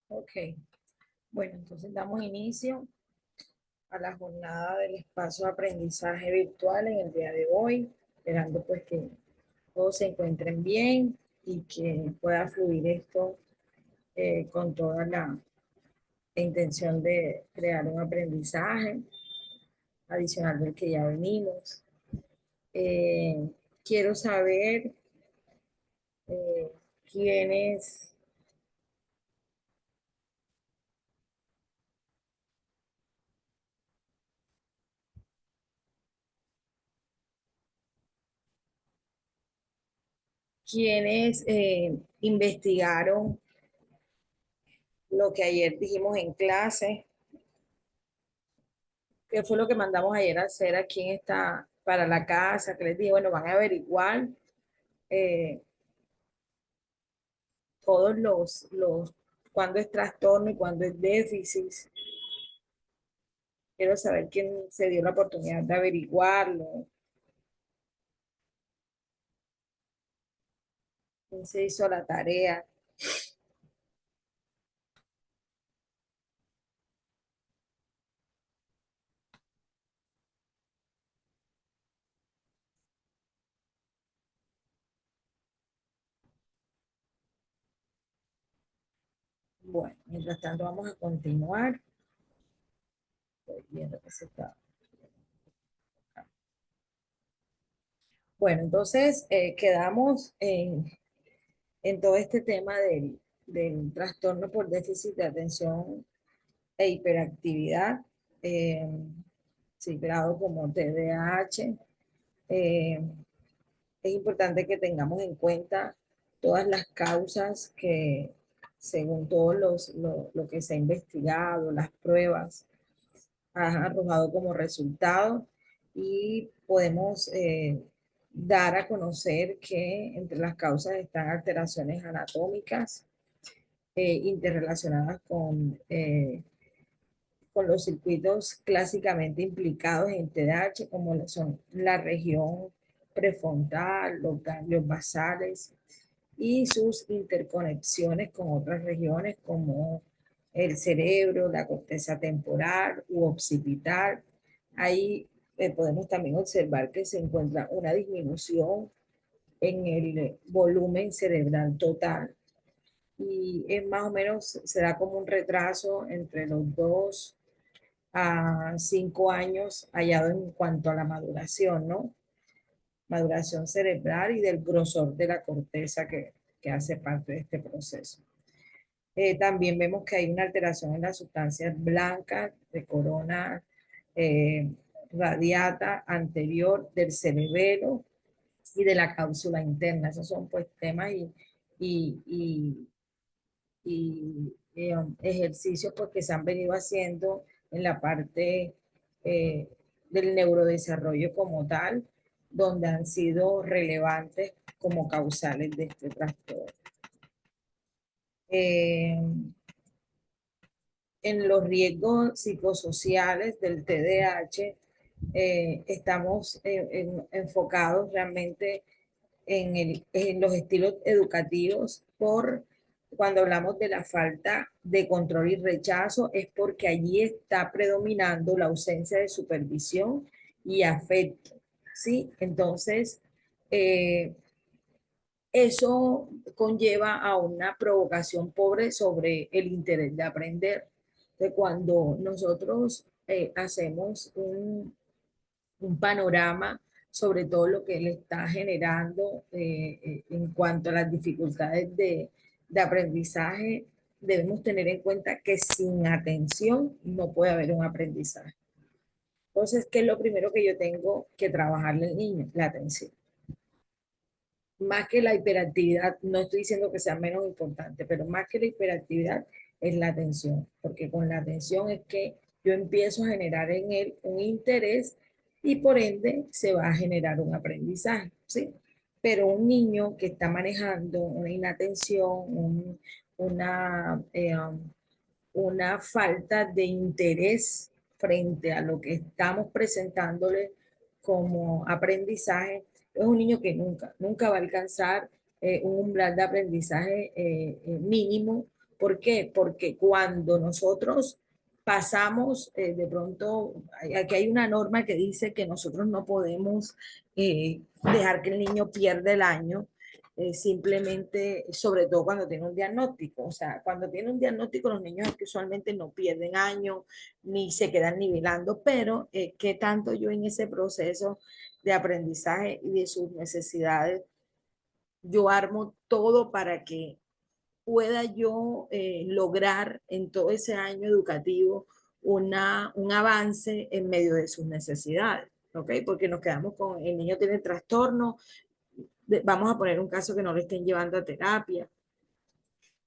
Ok, bueno, entonces damos inicio a la jornada del espacio de aprendizaje virtual en el día de hoy, esperando pues que todos se encuentren bien y que pueda fluir esto con toda la intención de crear un aprendizaje adicional del que ya venimos. Eh, Quiero saber eh, quiénes, quiénes investigaron lo que ayer dijimos en clase. ¿Qué fue lo que mandamos ayer a hacer aquí en esta, para la casa? Que les dije, bueno, van a averiguar eh, todos cuándo es trastorno y cuándo es déficit. Quiero saber quién se dio la oportunidad de averiguarlo, quién se hizo la tarea. Bueno, mientras tanto vamos a continuar. Estoy viendo que se está. Bueno, entonces quedamos en todo este tema del trastorno por déficit de atención e hiperactividad, eh, cifrado como TDAH. Eh, es importante que tengamos en cuenta todas las causas que, según todo lo que se ha investigado, las pruebas, han arrojado como resultado y podemos dar a conocer que entre las causas están alteraciones anatómicas interrelacionadas con los circuitos clásicamente implicados en TDAH, como son la región prefrontal, los ganglios basales y sus interconexiones con otras regiones como el cerebro, la corteza temporal u occipital. Ahí podemos también observar que se encuentra una disminución en el volumen cerebral total y es más o menos, se da como un retraso entre los 2 a 5 años hallado en cuanto a la maduración, ¿no? Maduración cerebral y del grosor de la corteza que hace parte de este proceso. También vemos que hay una alteración en las sustancias blancas de corona eh, radiata anterior del cerebelo y de la cápsula interna. Esos son pues temas y, y, ejercicios pues, que se han venido haciendo en la parte eh, del neurodesarrollo como tal, donde han sido relevantes como causales de este trastorno. Eh, en los riesgos psicosociales del TDAH, estamos enfocados realmente en los estilos educativos por cuando hablamos de la falta de control y rechazo, es porque allí está predominando la ausencia de supervisión y afecto, ¿sí? Entonces, eh, eso conlleva a una provocación pobre sobre el interés de aprender. De cuando nosotros hacemos un panorama sobre todo lo que le está generando en cuanto a las dificultades de aprendizaje, debemos tener en cuenta que sin atención no puede haber un aprendizaje. Entonces, ¿qué es lo primero que yo tengo que trabajarle al niño? La atención. Más que la hiperactividad, no estoy diciendo que sea menos importante, pero más que la hiperactividad es la atención, porque con la atención es que yo empiezo a generar en él un interés y por ende se va a generar un aprendizaje, ¿sí? Pero un niño que está manejando una inatención, una, una falta de interés frente a lo que estamos presentándole como aprendizaje, es un niño que nunca va a alcanzar un umbral de aprendizaje mínimo. ¿Por qué? Porque cuando nosotros pasamos, de pronto, aquí hay una norma que dice que nosotros no podemos dejar que el niño pierda el año, simplemente, sobre todo cuando tiene un diagnóstico. O sea, cuando tiene un diagnóstico, los niños que usualmente no pierden años ni se quedan nivelando, pero qué tanto yo en ese proceso de aprendizaje y de sus necesidades, yo armo todo para que pueda yo lograr en todo ese año educativo un avance en medio de sus necesidades, ¿ok? Porque nos quedamos con el niño tiene trastorno, vamos a poner un caso que no le estén llevando a terapia.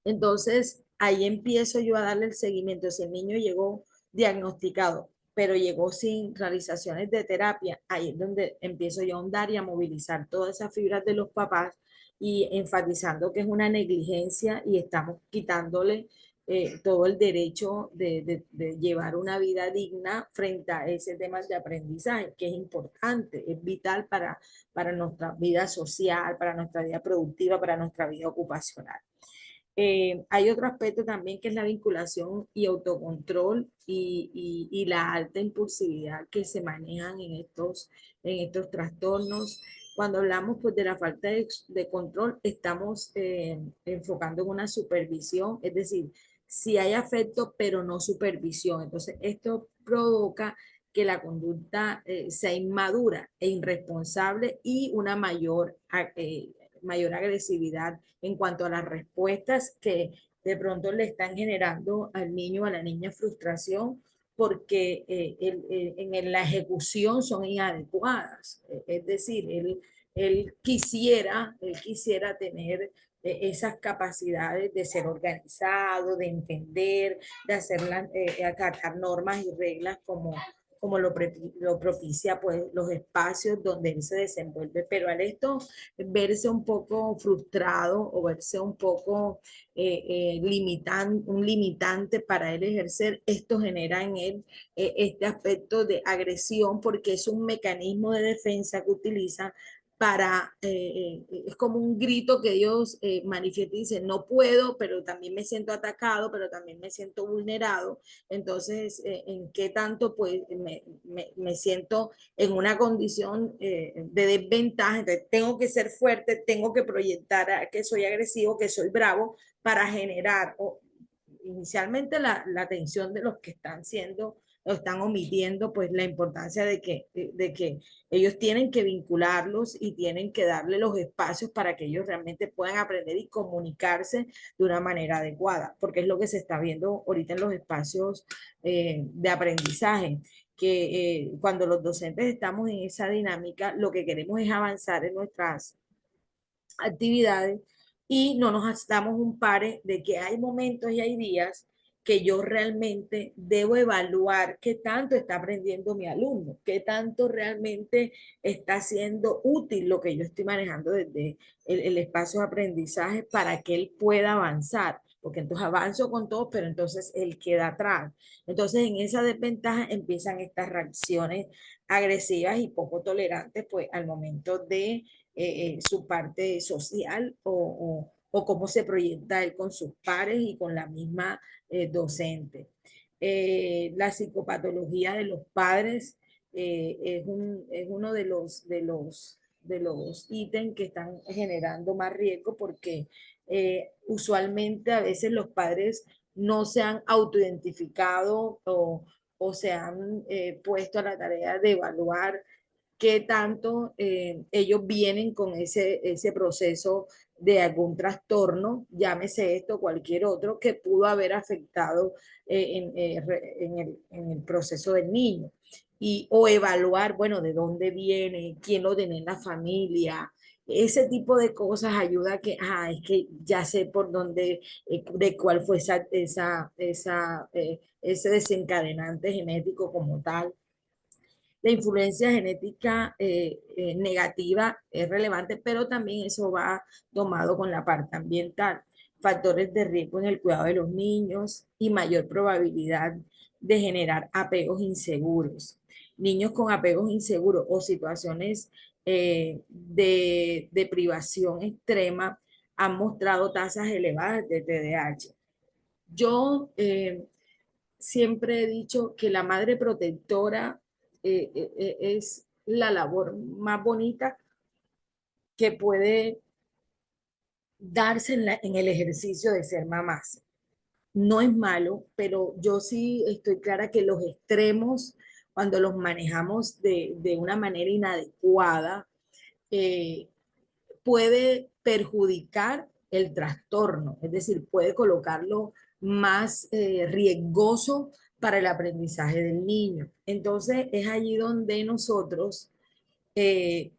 Entonces, ahí empiezo yo a darle el seguimiento. Si el niño llegó diagnosticado, pero llegó sin realizaciones de terapia, ahí es donde empiezo yo a ahondar y a movilizar todas esas fibras de los papás y enfatizando que es una negligencia y estamos quitándole todo el derecho de llevar una vida digna frente a ese tema de aprendizaje, que es importante, es vital para nuestra vida social, para nuestra vida productiva, para nuestra vida ocupacional. Hay otro aspecto también que es la vinculación y autocontrol y la alta impulsividad que se manejan en estos trastornos. Cuando hablamos pues, de la falta de control, estamos enfocando en una supervisión, es decir, si hay afecto, pero no supervisión. Entonces, esto provoca que la conducta sea inmadura e irresponsable y una mayor agresividad en cuanto a las respuestas que de pronto le están generando al niño o a la niña frustración porque en la ejecución son inadecuadas. Es decir, él quisiera tener esas capacidades de ser organizado, de entender, de acatar normas y reglas como lo propicia pues los espacios donde él se desenvuelve, pero al esto verse un poco frustrado o verse un poco un limitante para él ejercer, esto genera en él este aspecto de agresión porque es un mecanismo de defensa que utiliza es como un grito que ellos manifiestan y dicen, no puedo, pero también me siento atacado, pero también me siento vulnerado. Entonces, ¿en qué tanto pues me siento en una condición de desventaja? Entonces, tengo que ser fuerte, tengo que proyectar a que soy agresivo, que soy bravo, para generar inicialmente la atención de los que están siendo o están omitiendo pues la importancia de que ellos tienen que vincularlos y tienen que darle los espacios para que ellos realmente puedan aprender y comunicarse de una manera adecuada, porque es lo que se está viendo ahorita en los espacios de aprendizaje, que cuando los docentes estamos en esa dinámica, lo que queremos es avanzar en nuestras actividades y no nos damos un pare de que hay momentos y hay días que yo realmente debo evaluar qué tanto está aprendiendo mi alumno, qué tanto realmente está siendo útil lo que yo estoy manejando desde el espacio de aprendizaje para que él pueda avanzar, porque entonces avanzo con todo, pero entonces él queda atrás. Entonces en esa desventaja empiezan estas reacciones agresivas y poco tolerantes, pues al momento de su parte social o cómo se proyecta él con sus pares y con la misma docente. La psicopatología de los padres es uno de los ítems que están generando más riesgo porque usualmente a veces los padres no se han autoidentificado o se han puesto a la tarea de evaluar qué tanto ellos vienen con ese proceso de algún trastorno, llámese esto o cualquier otro, que pudo haber afectado en el proceso del niño. O evaluar, bueno, de dónde viene, quién lo tiene en la familia. Ese tipo de cosas ayuda a que, es que ya sé por dónde, de cuál fue ese desencadenante genético como tal. La influencia genética negativa es relevante, pero también eso va tomado con la parte ambiental. Factores de riesgo en el cuidado de los niños y mayor probabilidad de generar apegos inseguros. niños con apegos inseguros o situaciones de privación extrema han mostrado tasas elevadas de TDAH. Yo siempre he dicho que la madre protectora es la labor más bonita que puede darse en el ejercicio de ser mamás. No es malo, pero yo sí estoy clara que los extremos, cuando los manejamos de una manera inadecuada, eh, puede perjudicar el trastorno, es decir, puede colocarlo más riesgoso para el aprendizaje del niño. Entonces, es allí donde nosotros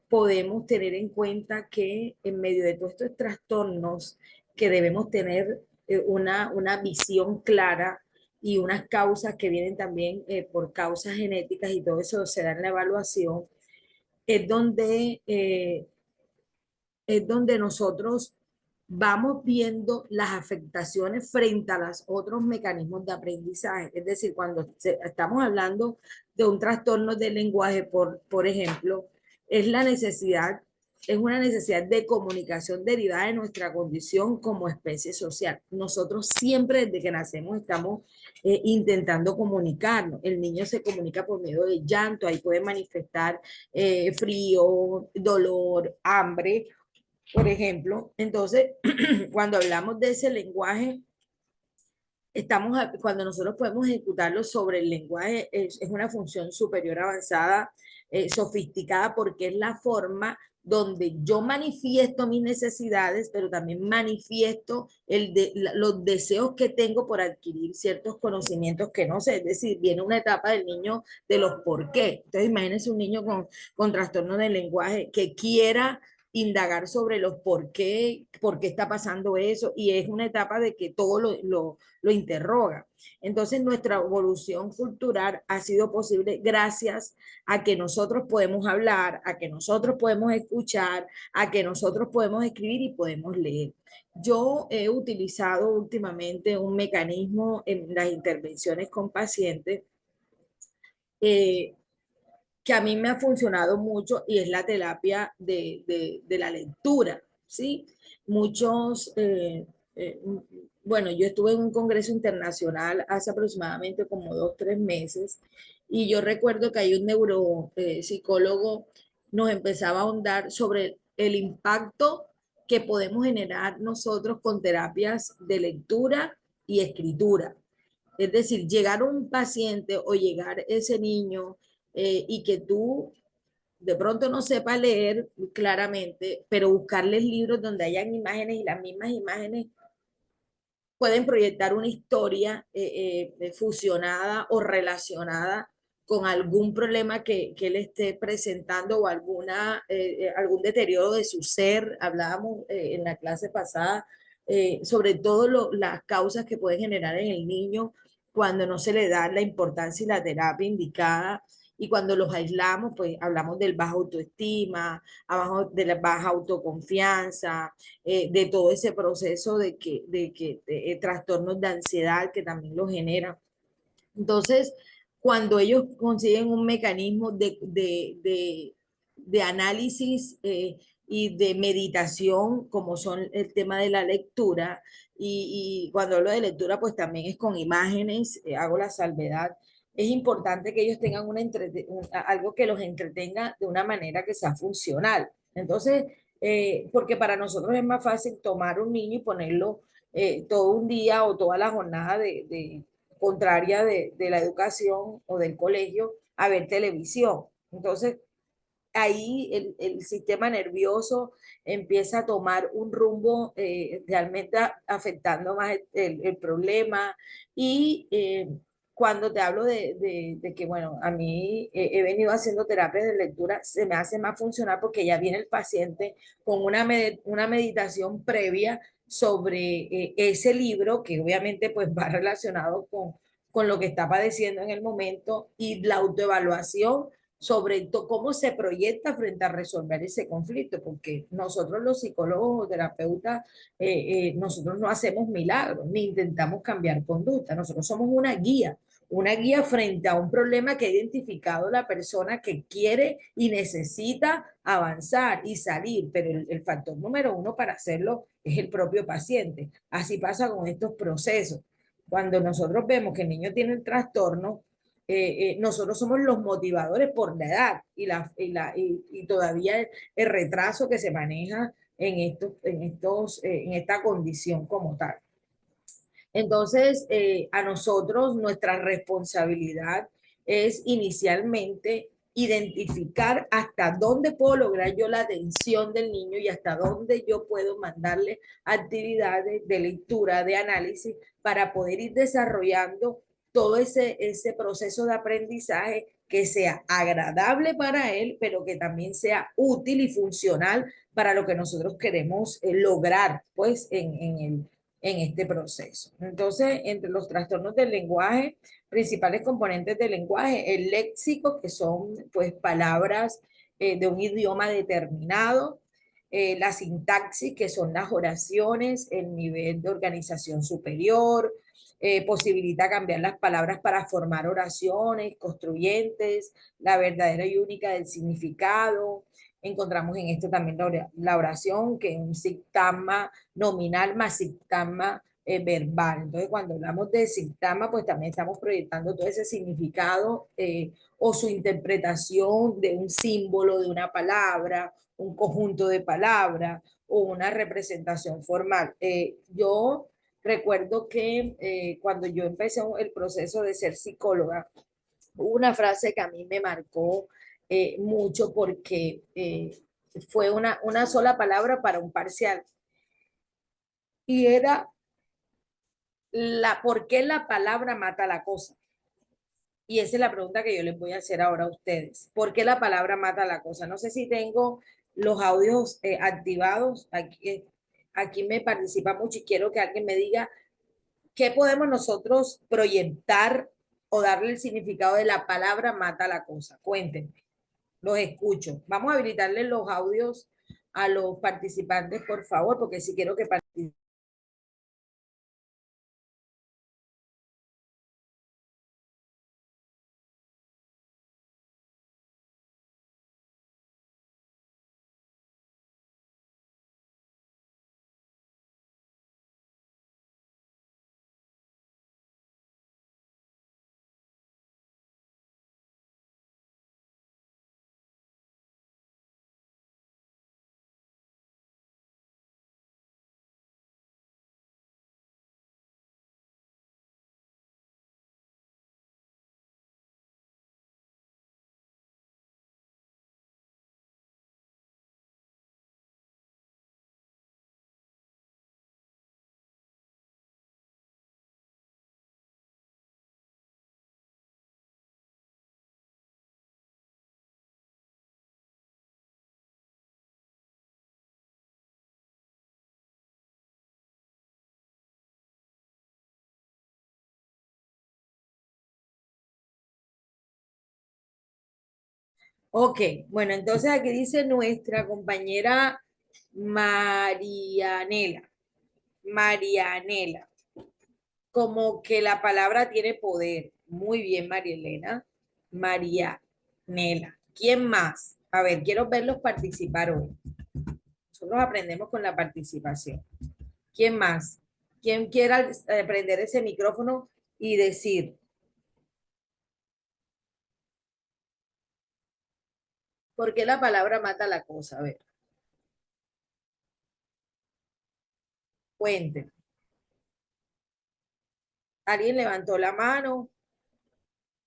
podemos tener en cuenta que en medio de todos estos trastornos que debemos tener una visión clara y unas causas que vienen también por causas genéticas y todo eso se da en la evaluación, es donde nosotros vamos viendo las afectaciones frente a los otros mecanismos de aprendizaje. Es decir, cuando estamos hablando de un trastorno del lenguaje, por ejemplo, es la necesidad, es una necesidad de comunicación derivada de nuestra condición como especie social. Nosotros siempre desde que nacemos estamos intentando comunicarnos. El niño se comunica por medio de llanto, ahí puede manifestar frío, dolor, hambre, por ejemplo. Entonces, cuando hablamos de ese lenguaje, cuando nosotros podemos ejecutarlo sobre el lenguaje, es una función superior avanzada, sofisticada, porque es la forma donde yo manifiesto mis necesidades, pero también manifiesto los deseos que tengo por adquirir ciertos conocimientos que no sé. Es decir, viene una etapa del niño de los por qué. Entonces, imagínense un niño con trastorno del lenguaje que quiera indagar sobre los por qué está pasando eso, y es una etapa de que todo lo interroga. Entonces, nuestra evolución cultural ha sido posible gracias a que nosotros podemos hablar, a que nosotros podemos escuchar, a que nosotros podemos escribir y podemos leer. Yo he utilizado últimamente un mecanismo en las intervenciones con pacientes eh, que a mí me ha funcionado mucho y es la terapia de la lectura, ¿sí? Muchos, bueno, yo estuve en un congreso internacional hace aproximadamente como 2, 3 meses y yo recuerdo que hay un neuropsicólogo nos empezaba a ahondar sobre el impacto que podemos generar nosotros con terapias de lectura y escritura. Es decir, llegar un paciente o llegar ese niño y que tú de pronto no sepas leer claramente, pero buscarles libros donde hayan imágenes y las mismas imágenes pueden proyectar una historia fusionada o relacionada con algún problema que él esté presentando o algún deterioro de su ser. Hablábamos en la clase pasada sobre todo las causas que pueden generar en el niño cuando no se le da la importancia y la terapia indicada. Y cuando los aislamos, pues hablamos del baja autoestima, abajo de la baja autoconfianza, de todo ese proceso de trastornos de ansiedad que también lo generan. Entonces, cuando ellos consiguen un mecanismo de análisis y de meditación, como son el tema de la lectura, y cuando hablo de lectura, pues también es con imágenes, hago la salvedad. Es importante que ellos tengan algo que los entretenga de una manera que sea funcional. Entonces, porque para nosotros es más fácil tomar un niño y ponerlo todo un día o toda la jornada contraria de la educación o del colegio a ver televisión. Entonces, ahí el sistema nervioso empieza a tomar un rumbo realmente afectando más el problema. Y cuando te hablo de que, bueno, a mí he venido haciendo terapias de lectura, se me hace más funcional porque ya viene el paciente con una meditación previa sobre ese libro, que obviamente pues va relacionado con lo que está padeciendo en el momento, y la autoevaluación sobre cómo se proyecta frente a resolver ese conflicto, porque nosotros los psicólogos o terapeutas, nosotros no hacemos milagros, ni intentamos cambiar conducta, nosotros somos una guía. una guía frente a un problema que ha identificado la persona que quiere y necesita avanzar y salir, pero el factor número uno para hacerlo es el propio paciente. Así pasa con estos procesos. Cuando nosotros vemos que el niño tiene el trastorno, nosotros somos los motivadores por la edad y todavía el retraso que se maneja en esta condición como tal. Entonces, a nosotros nuestra responsabilidad es inicialmente identificar hasta dónde puedo lograr yo la atención del niño y hasta dónde yo puedo mandarle actividades de lectura, de análisis, para poder ir desarrollando todo ese proceso de aprendizaje que sea agradable para él, pero que también sea útil y funcional para lo que nosotros queremos lograr, pues, en este proceso. Entonces, entre los trastornos del lenguaje, principales componentes del lenguaje, el léxico, que son pues palabras de un idioma determinado, la sintaxis, que son las oraciones, el nivel de organización superior, posibilita cambiar las palabras para formar oraciones construyentes, la verdadera y única del significado. Encontramos en esto también la oración, que es un sintagma nominal más sintagma verbal. Entonces, cuando hablamos de sintagma, pues también estamos proyectando todo ese significado o su interpretación de un símbolo, de una palabra, un conjunto de palabras o una representación formal. Yo recuerdo que cuando yo empecé el proceso de ser psicóloga, hubo una frase que a mí me marcó mucho porque fue una sola palabra para un parcial y era por qué la palabra mata la cosa. Y esa es la pregunta que yo les voy a hacer ahora a ustedes. ¿Por qué la palabra mata la cosa? No sé si tengo los audios activados. Aquí me participa mucho y quiero que alguien me diga qué podemos nosotros proyectar o darle el significado de la palabra mata la cosa. Cuéntenme, los escucho. Vamos a habilitarle los audios a los participantes, por favor, porque si quiero que participen. Ok, bueno, entonces aquí dice nuestra compañera Marianela. Marianela, como que la palabra tiene poder. Muy bien, María Elena. Marianela. ¿Quién más? A ver, quiero verlos participar hoy. Nosotros aprendemos con la participación. ¿Quién más? ¿Quién quiera prender ese micrófono y decir por qué la palabra mata la cosa? A ver, cuenten. ¿Alguien levantó la mano?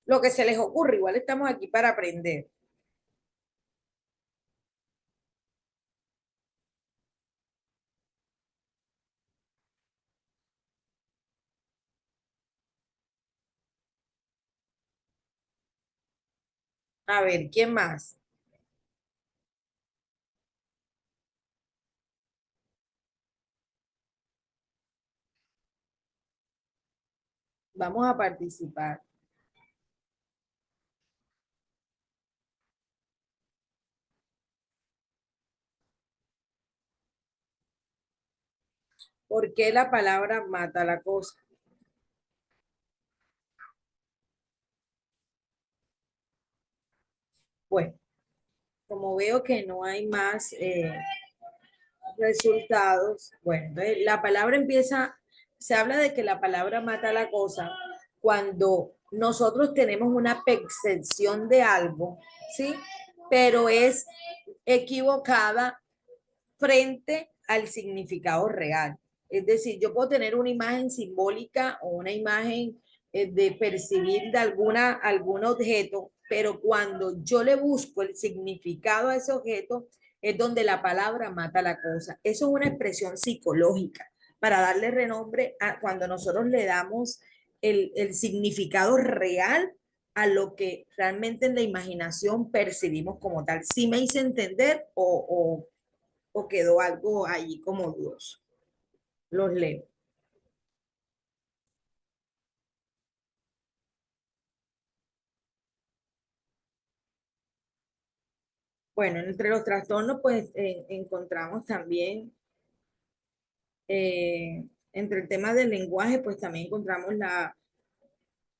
Lo que se les ocurre, igual estamos aquí para aprender. A ver, ¿quién más? Vamos a participar. ¿Por qué la palabra mata la cosa? Bueno, como veo que no hay más resultados, bueno, entonces la palabra empieza, se habla de que la palabra mata la cosa cuando nosotros tenemos una percepción de algo, ¿sí? Pero es equivocada frente al significado real. Es decir, yo puedo tener una imagen simbólica o una imagen de percibir de algún objeto, pero cuando yo le busco el significado a ese objeto, es donde la palabra mata la cosa. Eso es una expresión psicológica para darle renombre a cuando nosotros le damos el significado real a lo que realmente en la imaginación percibimos como tal. ¿Sí me hice entender o quedó algo allí como dudoso? Los leo. Bueno, entre los trastornos, pues encontramos también, eh, entre el tema del lenguaje, pues también encontramos la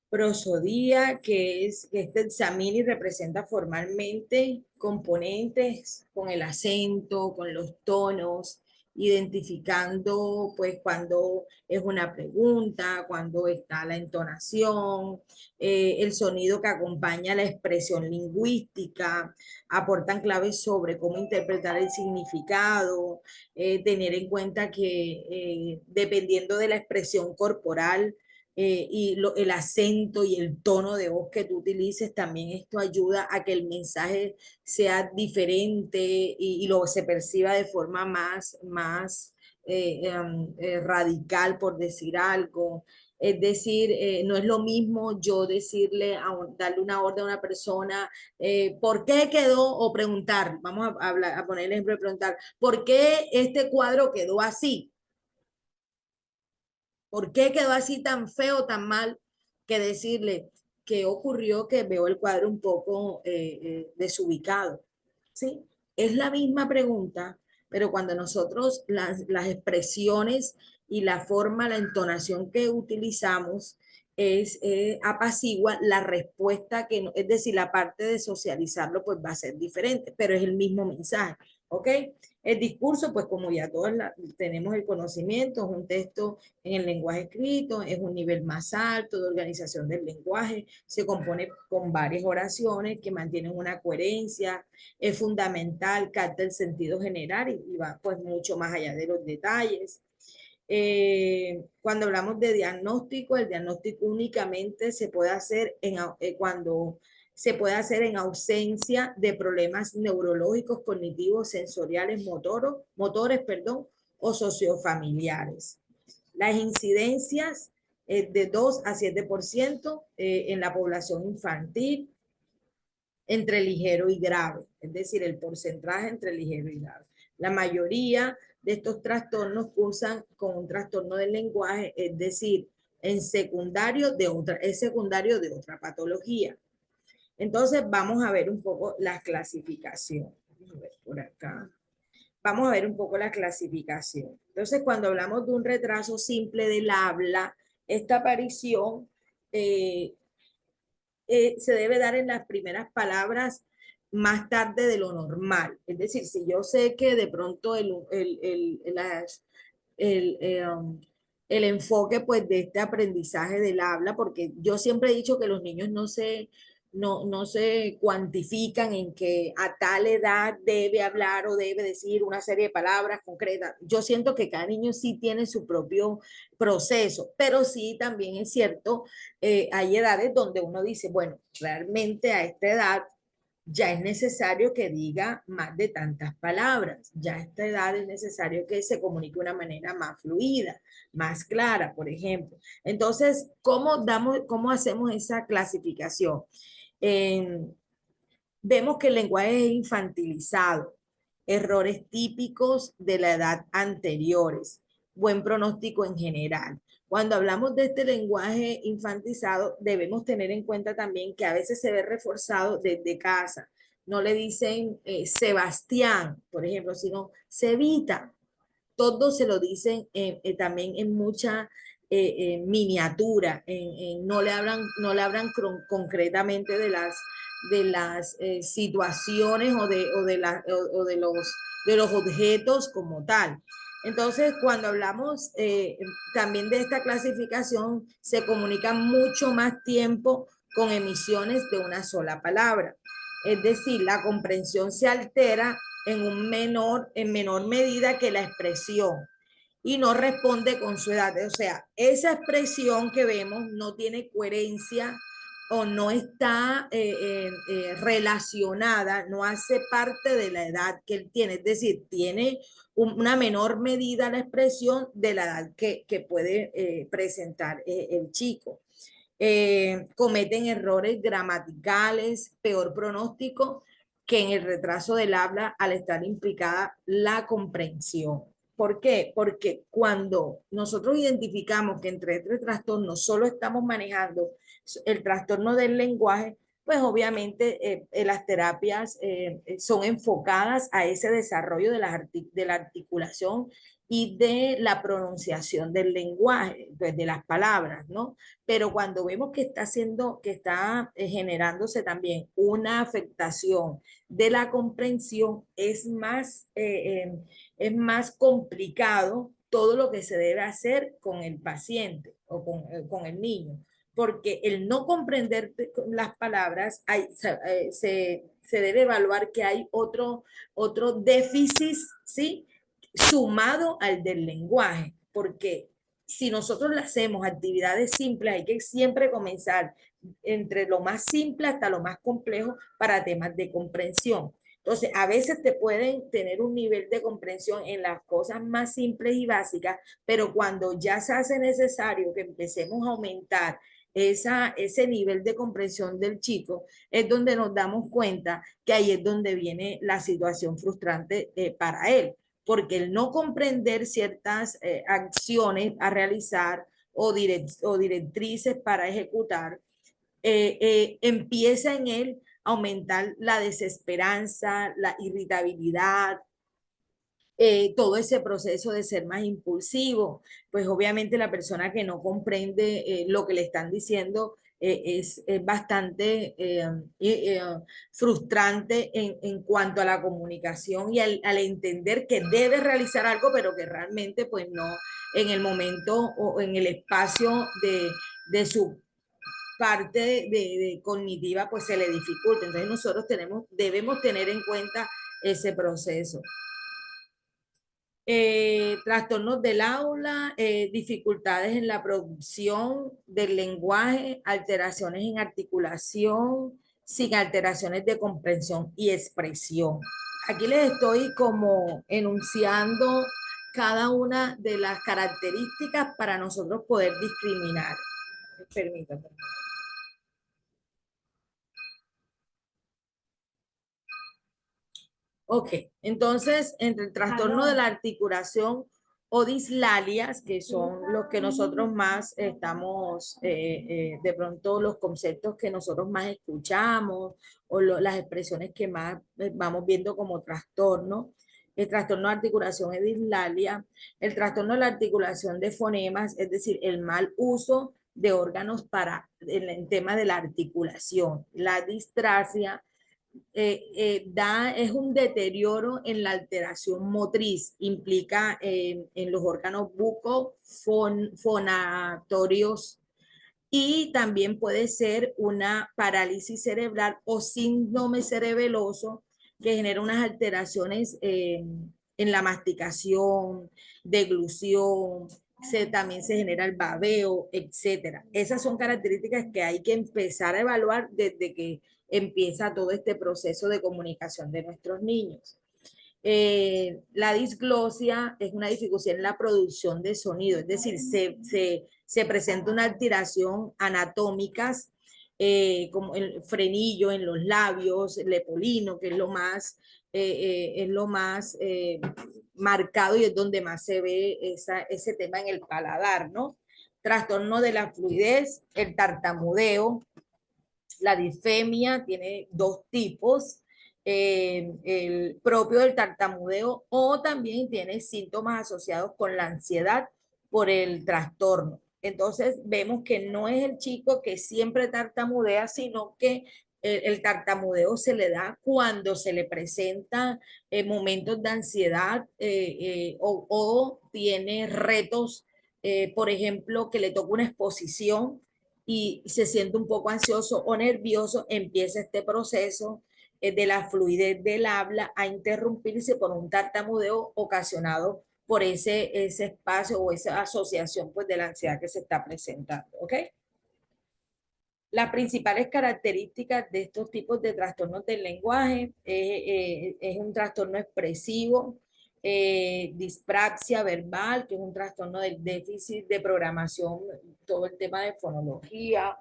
prosodía, que es que este examina y representa formalmente componentes con el acento, con los tonos, identificando pues cuando es una pregunta, cuando está la entonación, el sonido que acompaña la expresión lingüística, aportan claves sobre cómo interpretar el significado, tener en cuenta que dependiendo de la expresión corporal, el acento y el tono de voz que tú utilices, también esto ayuda a que el mensaje sea diferente y lo se perciba de forma más radical, por decir algo. Es decir, no es lo mismo yo decirle, darle una orden a una persona, ¿por qué quedó? O preguntar, vamos a, hablar, a poner el ejemplo de preguntar, ¿por qué este cuadro quedó así? ¿Por qué quedó así tan feo, tan mal? Que decirle qué ocurrió que veo el cuadro un poco desubicado. ¿Sí? Es la misma pregunta, pero cuando nosotros las expresiones y la forma, la entonación que utilizamos es apacigua la respuesta que no, es decir, la parte de socializarlo pues va a ser diferente, pero es el mismo mensaje, ¿ok? El discurso, pues como ya todos tenemos el conocimiento, es un texto en el lenguaje escrito, es un nivel más alto de organización del lenguaje, se compone con varias oraciones que mantienen una coherencia, es fundamental, capta el sentido general y va pues mucho más allá de los detalles. Cuando hablamos de diagnóstico, el diagnóstico únicamente se puede hacer cuando se puede hacer en ausencia de problemas neurológicos, cognitivos, sensoriales, motores, perdón, o sociofamiliares. Las incidencias de 2 a 7% en la población infantil, entre ligero y grave, es decir, el porcentaje entre ligero y grave. La mayoría de estos trastornos cursan con un trastorno del lenguaje, es decir, es secundario de otra patología. Entonces, vamos a ver un poco la clasificación. Vamos a ver por acá. Vamos a ver un poco la clasificación. Entonces, cuando hablamos de un retraso simple del habla, esta aparición eh, se debe dar en las primeras palabras más tarde de lo normal. Es decir, si yo sé que de pronto el, eh, um, el enfoque pues de este aprendizaje del habla, porque yo siempre he dicho que los niños no se cuantifican en que a tal edad debe hablar o debe decir una serie de palabras concretas. Yo siento que cada niño sí tiene su propio proceso, pero sí también es cierto, hay edades donde uno dice, bueno, realmente a esta edad ya es necesario que diga más de tantas palabras, ya a esta edad es necesario que se comunique de una manera más fluida, más clara, por ejemplo. Entonces, cómo hacemos esa clasificación? Eh, Vemos que el lenguaje es infantilizado, errores típicos de la edad anteriores, buen pronóstico en general. Cuando hablamos de este lenguaje infantilizado, debemos tener en cuenta también que a veces se ve reforzado desde casa. No le dicen Sebastián, por ejemplo, sino Cevita. Todos se lo dicen también en mucha miniatura, no le hablan concretamente de las situaciones de los objetos como tal. Entonces, cuando hablamos también de esta clasificación, se comunica mucho más tiempo con emisiones de una sola palabra. Es decir, la comprensión se altera en menor medida que la expresión y no responde con su edad. O sea, esa expresión que vemos no tiene coherencia o no está relacionada, no hace parte de la edad que él tiene. Es decir, tiene una menor medida la expresión de la edad que puede presentar el chico. Cometen errores gramaticales, peor pronóstico que en el retraso del habla al estar implicada la comprensión. ¿Por qué? Porque cuando nosotros identificamos que entre este trastorno solo estamos manejando el trastorno del lenguaje, pues obviamente las terapias son enfocadas a ese desarrollo de la articulación y de la pronunciación del lenguaje, pues de las palabras, ¿no? Pero cuando vemos que está haciendo, que está generándose también una afectación de la comprensión, es más complicado todo lo que se debe hacer con el paciente o con el niño, porque el no comprender las palabras, se debe evaluar que hay otro déficit, ¿sí? Sumado al del lenguaje, porque si nosotros le hacemos actividades simples, hay que siempre comenzar entre lo más simple hasta lo más complejo para temas de comprensión. Entonces, a veces te pueden tener un nivel de comprensión en las cosas más simples y básicas, pero cuando ya se hace necesario que empecemos a aumentar ese nivel de comprensión del chico, es donde nos damos cuenta que ahí es donde viene la situación frustrante para él, porque el no comprender ciertas acciones a realizar o directrices para ejecutar, empieza en él a aumentar la desesperanza, la irritabilidad, todo ese proceso de ser más impulsivo. Pues obviamente la persona que no comprende lo que le están diciendo es bastante frustrante en cuanto a la comunicación y al entender que debe realizar algo, pero que realmente pues no en el momento o en el espacio de su parte cognitiva pues se le dificulta. Entonces nosotros debemos tener en cuenta ese proceso. Trastornos del aula, dificultades en la producción del lenguaje, alteraciones en articulación, sin alteraciones de comprensión y expresión. Aquí les estoy como enunciando cada una de las características para nosotros poder discriminar. Permítanme. Ok, entonces, entre el trastorno de la articulación o dislalias, que son los que nosotros más estamos, de pronto los conceptos que nosotros más escuchamos o las expresiones que más vamos viendo como trastorno, el trastorno de articulación y dislalia, el trastorno de la articulación de fonemas, es decir, el mal uso de órganos para el tema de la articulación, la distrasia, es un deterioro en la alteración motriz, implica en los órganos bucofonatorios y también puede ser una parálisis cerebral o síndrome cerebeloso que genera unas alteraciones en la masticación, deglución, también se genera el babeo, etcétera. Esas son características que hay que empezar a evaluar desde que empieza todo este proceso de comunicación de nuestros niños. La disglosia es una dificultad en la producción de sonido, es decir, se presenta una alteración anatómicas, como el frenillo en los labios, el lepolino, que es lo más marcado y es donde más se ve ese tema en el paladar, ¿no? Trastorno de la fluidez, el tartamudeo, la disfemia tiene dos tipos, el propio del tartamudeo o también tiene síntomas asociados con la ansiedad por el trastorno. Entonces vemos que no es el chico que siempre tartamudea, sino que El tartamudeo se le da cuando se le presentan momentos de ansiedad o tiene retos, por ejemplo, que le toca una exposición y se siente un poco ansioso o nervioso, empieza este proceso de la fluidez del habla a interrumpirse por un tartamudeo ocasionado por ese espacio o esa asociación pues, de la ansiedad que se está presentando. ¿Ok? Las principales características de estos tipos de trastornos del lenguaje es un trastorno expresivo, dispraxia verbal, que es un trastorno del déficit de programación, todo el tema de fonología,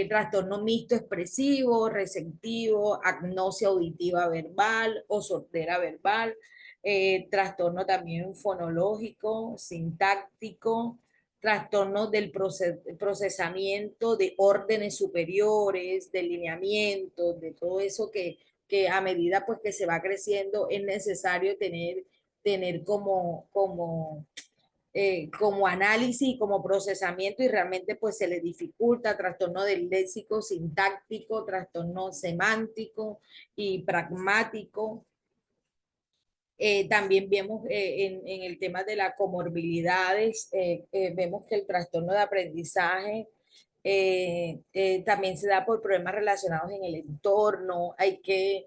trastorno mixto expresivo, receptivo, agnosia auditiva verbal o sordera verbal, trastorno también fonológico, sintáctico, trastornos del procesamiento de órdenes superiores, de lineamientos, de todo eso que a medida pues que se va creciendo es necesario tener como análisis, como procesamiento y realmente pues se le dificulta trastorno del léxico sintáctico, trastorno semántico y pragmático. También vemos en el tema de las comorbilidades, vemos que el trastorno de aprendizaje también se da por problemas relacionados en el entorno. Hay que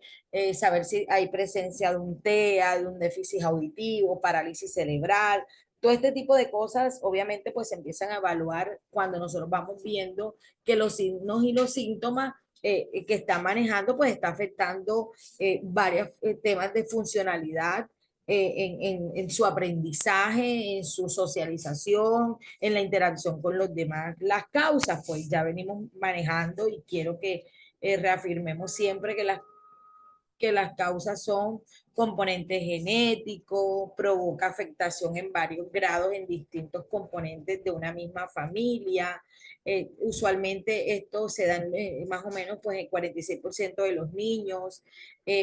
saber si hay presencia de un TEA, de un déficit auditivo, parálisis cerebral. Todo este tipo de cosas, obviamente, pues se empiezan a evaluar cuando nosotros vamos viendo que los signos y los síntomas que está manejando, pues está afectando varios temas de funcionalidad en su aprendizaje, en su socialización, en la interacción con los demás. Las causas, pues ya venimos manejando y quiero que reafirmemos siempre que las causas son componentes genéticos, provoca afectación en varios grados en distintos componentes de una misma familia. Usualmente esto se da más o menos pues, en 46% de los niños,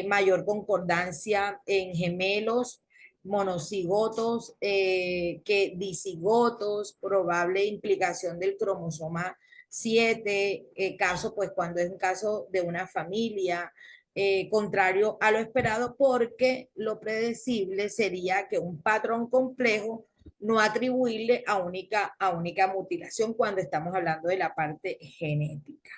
mayor concordancia en gemelos, monocigotos que dicigotos, probable implicación del cromosoma 7, caso pues cuando es un caso de una familia, contrario a lo esperado, porque lo predecible sería que un patrón complejo no atribuirle a única mutilación cuando estamos hablando de la parte genética.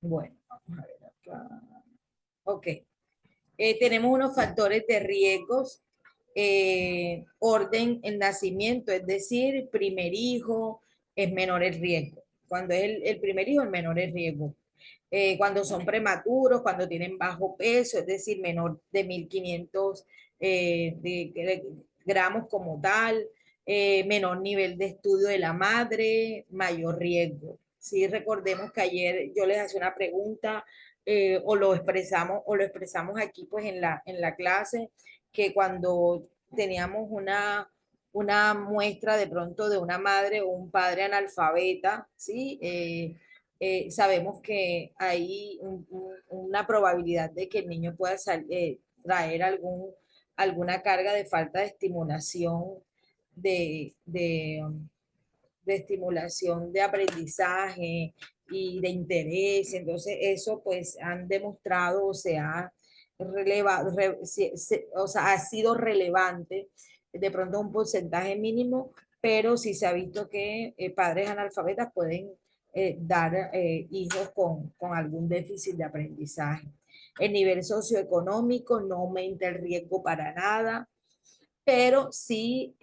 Bueno, vamos a ver acá. Ok. Tenemos unos factores de riesgos, orden en nacimiento, es decir, primer hijo es menor el riesgo. Cuando es el primer hijo, el menor el riesgo. Cuando son prematuros, cuando tienen bajo peso, es decir, menor de 1500 gramos como tal, menor nivel de estudio de la madre, mayor riesgo. Sí, recordemos que ayer yo les hacía una pregunta o lo expresamos aquí pues en la clase, que cuando teníamos una muestra de pronto de una madre o un padre analfabeta, ¿sí? Sabemos que hay una probabilidad de que el niño pueda traer alguna carga de falta de estimulación, de estimulación de aprendizaje y de interés. Entonces, eso pues han demostrado o se ha relevado, o sea, ha sido relevante, de pronto un porcentaje mínimo, pero sí se ha visto que padres analfabetas pueden dar hijos con algún déficit de aprendizaje. El nivel socioeconómico no aumenta el riesgo para nada, pero sí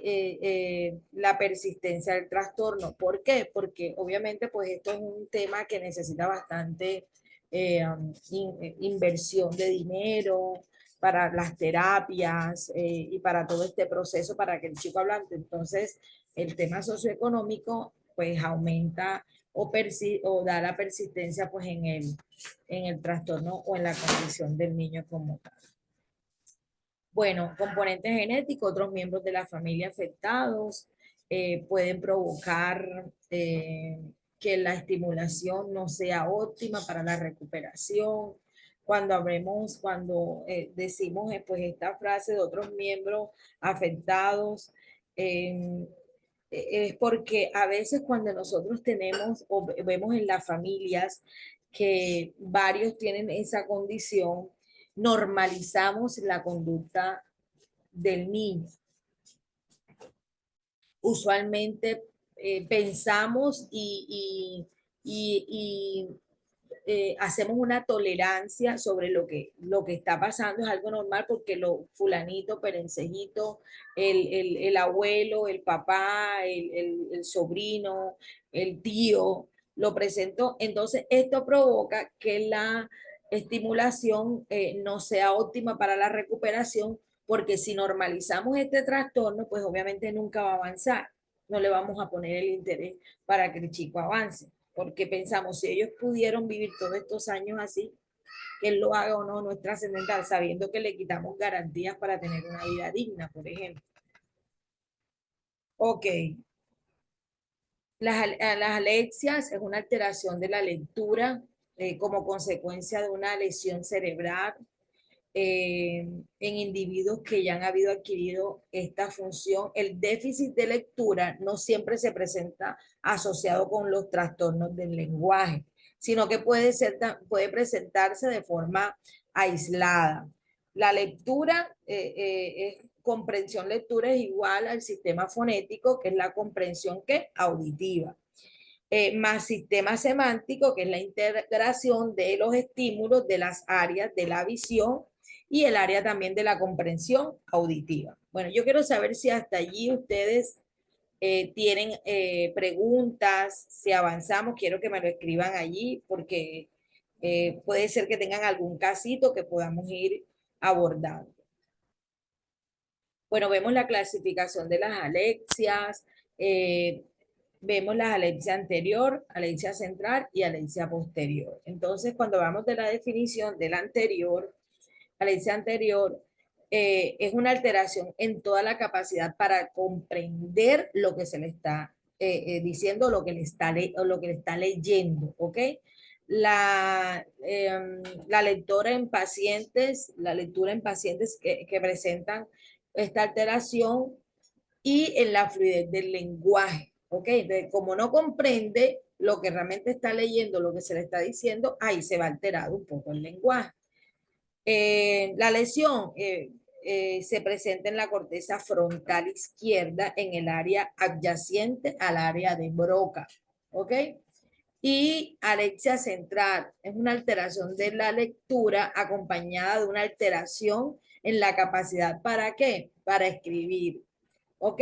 la persistencia del trastorno. ¿Por qué? Porque obviamente pues esto es un tema que necesita bastante inversión de dinero para las terapias y para todo este proceso para que el chico hablante. Entonces, el tema socioeconómico pues aumenta o da la persistencia pues en el trastorno o en la condición del niño como tal. Bueno, componentes genéticos, otros miembros de la familia afectados pueden provocar que la estimulación no sea óptima para la recuperación. Cuando decimos pues esta frase de otros miembros afectados, eh, es porque a veces cuando nosotros tenemos o vemos en las familias que varios tienen esa condición, normalizamos la conducta del niño. Usualmente pensamos hacemos una tolerancia sobre lo que está pasando, es algo normal porque lo fulanito, perencejito, el abuelo, el papá, el sobrino, el tío, lo presentó. Entonces, esto provoca que la estimulación no sea óptima para la recuperación, porque si normalizamos este trastorno, pues obviamente nunca va a avanzar. No le vamos a poner el interés para que el chico avance, porque pensamos, si ellos pudieron vivir todos estos años así, que él lo haga o no, no es trascendental, sabiendo que le quitamos garantías para tener una vida digna, por ejemplo. Ok, las alexias es una alteración de la lectura como consecuencia de una lesión cerebral en individuos que ya han habido adquirido esta función. El déficit de lectura no siempre se presenta asociado con los trastornos del lenguaje, sino que puede presentarse de forma aislada. La lectura, comprensión lectura es igual al sistema fonético, que es la comprensión que auditiva. Más sistema semántico, que es la integración de los estímulos de las áreas de la visión y el área también de la comprensión auditiva. Bueno, yo quiero saber si hasta allí ustedes tienen preguntas, si avanzamos, quiero que me lo escriban allí porque puede ser que tengan algún casito que podamos ir abordando. Bueno, vemos la clasificación de las alexias, eh, vemos la alexia anterior, alexia central y alexia posterior. Entonces, cuando vamos de la definición de la anterior, alexia anterior es una alteración en toda la capacidad para comprender lo que se le está diciendo, o lo que le está leyendo, ¿ok? La lectura en pacientes, la lectura en pacientes que presentan esta alteración y en la fluidez del lenguaje, ¿ok? Entonces, como no comprende lo que realmente está leyendo, lo que se le está diciendo, ahí se va alterado un poco el lenguaje. La lesión se presenta en la corteza frontal izquierda en el área adyacente al área de Broca, ¿ok? Y alexia central es una alteración de la lectura acompañada de una alteración en la capacidad para qué? Para escribir, ¿ok?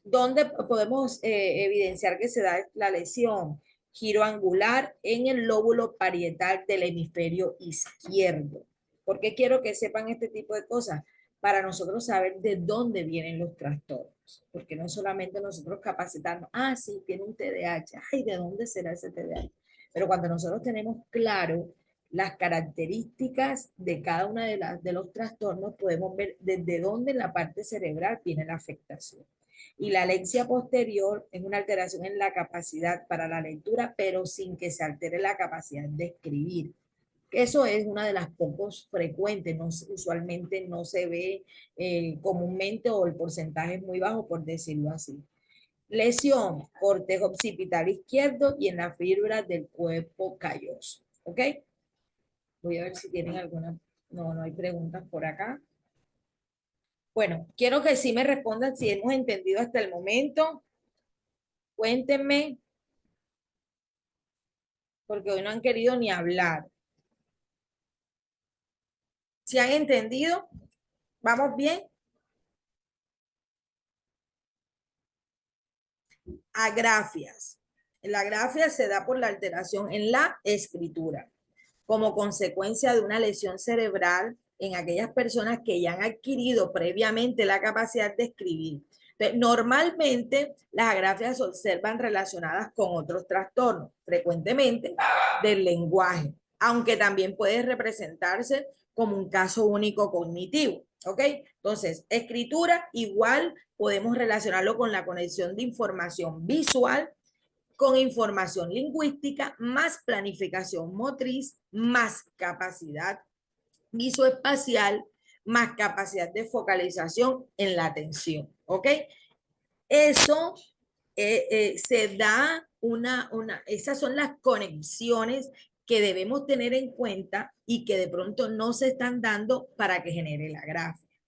¿Dónde podemos evidenciar que se da la lesión? Giro angular en el lóbulo parietal del hemisferio izquierdo. ¿Por qué quiero que sepan este tipo de cosas? Para nosotros saber de dónde vienen los trastornos. Porque no es solamente nosotros capacitarnos, ah, sí, tiene un TDAH, ay, ¿de dónde será ese TDAH? Pero cuando nosotros tenemos claro las características de cada una de los trastornos, podemos ver desde dónde en la parte cerebral viene la afectación. Y la alexia posterior es una alteración en la capacidad para la lectura, pero sin que se altere la capacidad de escribir. Eso es una de las pocos frecuentes, no, usualmente no se ve comúnmente o el porcentaje es muy bajo, por decirlo así. Lesión, cortejo occipital izquierdo y en la fibra del cuerpo calloso. ¿Ok? Voy a ver si tienen alguna. No, no hay preguntas por acá. Bueno, quiero que sí me respondan si hemos entendido hasta el momento. Cuéntenme, porque hoy no han querido ni hablar. ¿Si han entendido? ¿Vamos bien? Agrafias. La agrafia se da por la alteración en la escritura, como consecuencia de una lesión cerebral en aquellas personas que ya han adquirido previamente la capacidad de escribir. Entonces, normalmente las agrafias se observan relacionadas con otros trastornos, frecuentemente del lenguaje, aunque también puede representarse como un caso único cognitivo. ¿Ok? Entonces, escritura igual podemos relacionarlo con la conexión de información visual con información lingüística, más planificación motriz, más capacidad visoespacial, más capacidad de focalización en la atención. ¿Ok? Eso se da esas son las conexiones que debemos tener en cuenta y que de pronto no se están dando para que genere la gráfica.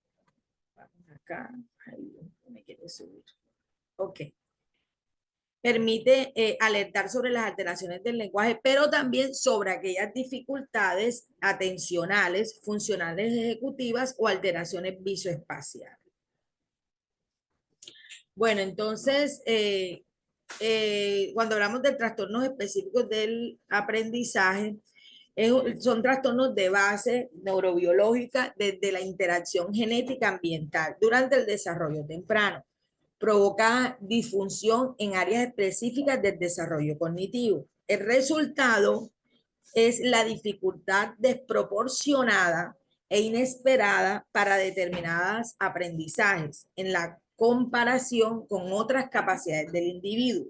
Vamos acá, ahí me quiere subir. Ok. Permite alertar sobre las alteraciones del lenguaje, pero también sobre aquellas dificultades atencionales, funcionales ejecutivas o alteraciones visoespaciales. Bueno, entonces, cuando hablamos de trastornos específicos del aprendizaje, son trastornos de base neurobiológica desde la interacción genética ambiental durante el desarrollo temprano. Provoca disfunción en áreas específicas del desarrollo cognitivo. El resultado es la dificultad desproporcionada e inesperada para determinadas aprendizajes en la comparación con otras capacidades del individuo.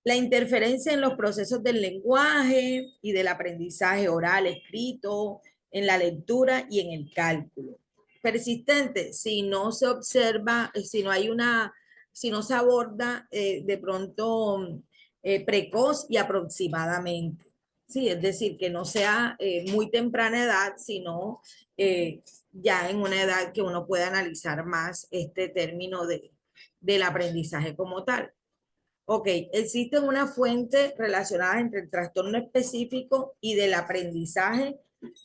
La interferencia en los procesos del lenguaje y del aprendizaje oral, escrito, en la lectura y en el cálculo. Persistente, si no se observa, si no se aborda de pronto precoz y aproximadamente. Sí, es decir, que no sea muy temprana edad, sino ya en una edad que uno pueda analizar más este término del aprendizaje como tal. Ok, existen una fuente relacionada entre el trastorno específico y del aprendizaje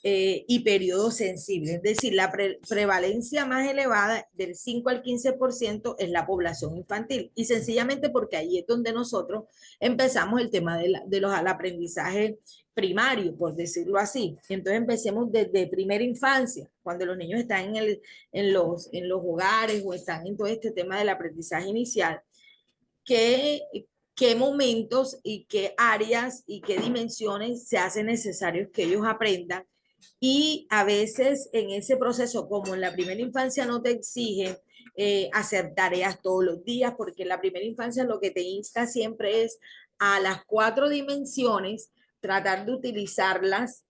y periodo sensible. Es decir, la prevalencia más elevada del 5 al 15% es la población infantil. Y sencillamente porque ahí es donde nosotros empezamos el tema al aprendizaje primario, por decirlo así. Entonces empecemos desde primera infancia, cuando los niños están en los hogares o están en todo este tema del aprendizaje inicial qué, qué momentos y qué áreas y qué dimensiones se hacen necesarios que ellos aprendan. Y a veces en ese proceso, como en la primera infancia no te exigen hacer tareas todos los días, porque en la primera infancia lo que te insta siempre es a las 4 dimensiones, tratar de utilizarlas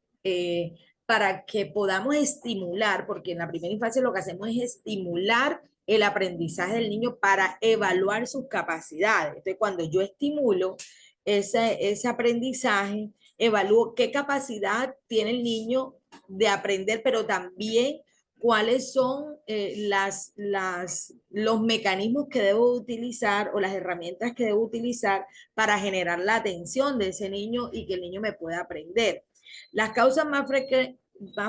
para que podamos estimular, porque en la primera infancia lo que hacemos es estimular el aprendizaje del niño para evaluar sus capacidades. Entonces, cuando yo estimulo ese aprendizaje, evalúo qué capacidad tiene el niño de aprender, pero también cuáles son los mecanismos que debo utilizar o las herramientas que debo utilizar para generar la atención de ese niño y que el niño me pueda aprender. Las causas más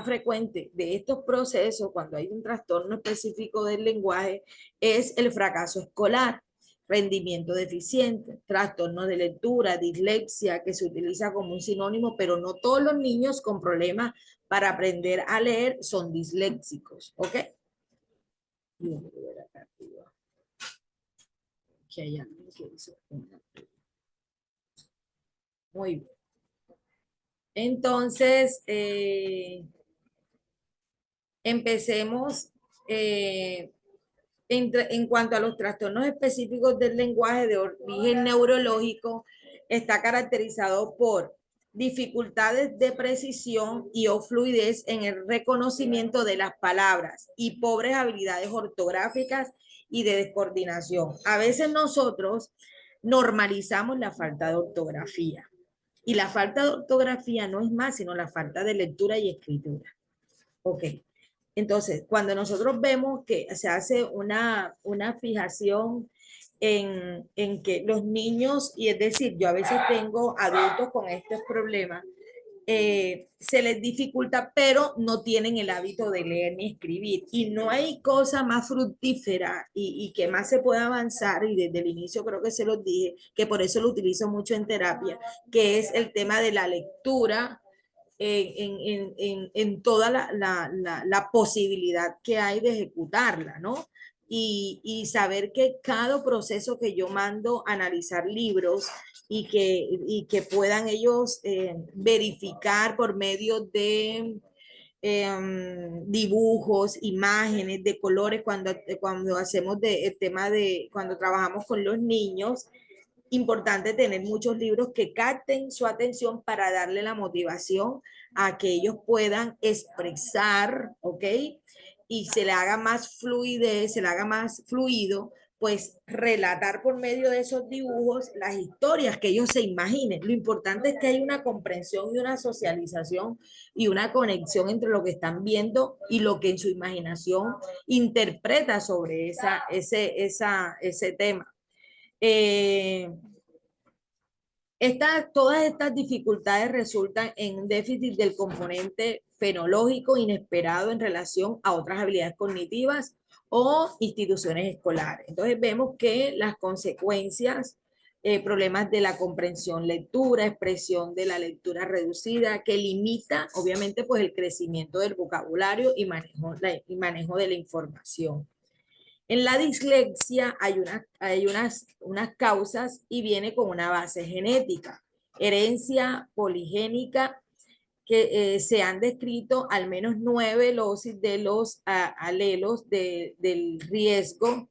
frecuente de estos procesos cuando hay un trastorno específico del lenguaje es el fracaso escolar, rendimiento deficiente, trastorno de lectura, dislexia, que se utiliza como un sinónimo, pero no todos los niños con problemas para aprender a leer son disléxicos, ¿ok? Muy bien. Entonces, empecemos en cuanto a los trastornos específicos del lenguaje de origen neurológico, está caracterizado por dificultades de precisión y o fluidez en el reconocimiento de las palabras y pobres habilidades ortográficas y de descoordinación. A veces nosotros normalizamos la falta de ortografía y la falta de ortografía no es más sino la falta de lectura y escritura. Ok. Entonces, cuando nosotros vemos que se hace una fijación en que los niños, y es decir, yo a veces tengo adultos con estos problemas, se les dificulta, pero no tienen el hábito de leer ni escribir. Y no hay cosa más fructífera y que más se pueda avanzar, y desde el inicio creo que se los dije, que por eso lo utilizo mucho en terapia, que es el tema de la lectura en toda la posibilidad que hay de ejecutarla, ¿no? Y saber que cada proceso que yo mando a analizar libros y que puedan ellos verificar por medio de dibujos, imágenes, de colores, cuando hacemos el tema de, cuando trabajamos con los niños, importante tener muchos libros que capten su atención para darle la motivación a que ellos puedan expresar, ¿ok? Y se le haga más fluidez, se le haga más fluido, pues relatar por medio de esos dibujos las historias que ellos se imaginen. Lo importante es que hay una comprensión y una socialización y una conexión entre lo que están viendo y lo que en su imaginación interpreta sobre ese tema. Eh, todas estas dificultades resultan en un déficit del componente fenológico inesperado en relación a otras habilidades cognitivas o instituciones escolares. Entonces vemos que las consecuencias, problemas de la comprensión lectura, expresión de la lectura reducida, que limita obviamente pues el crecimiento del vocabulario y manejo de la información. En la dislexia unas causas y viene con una base genética, herencia poligénica, que se han descrito al menos 9 losis de los alelos del riesgo,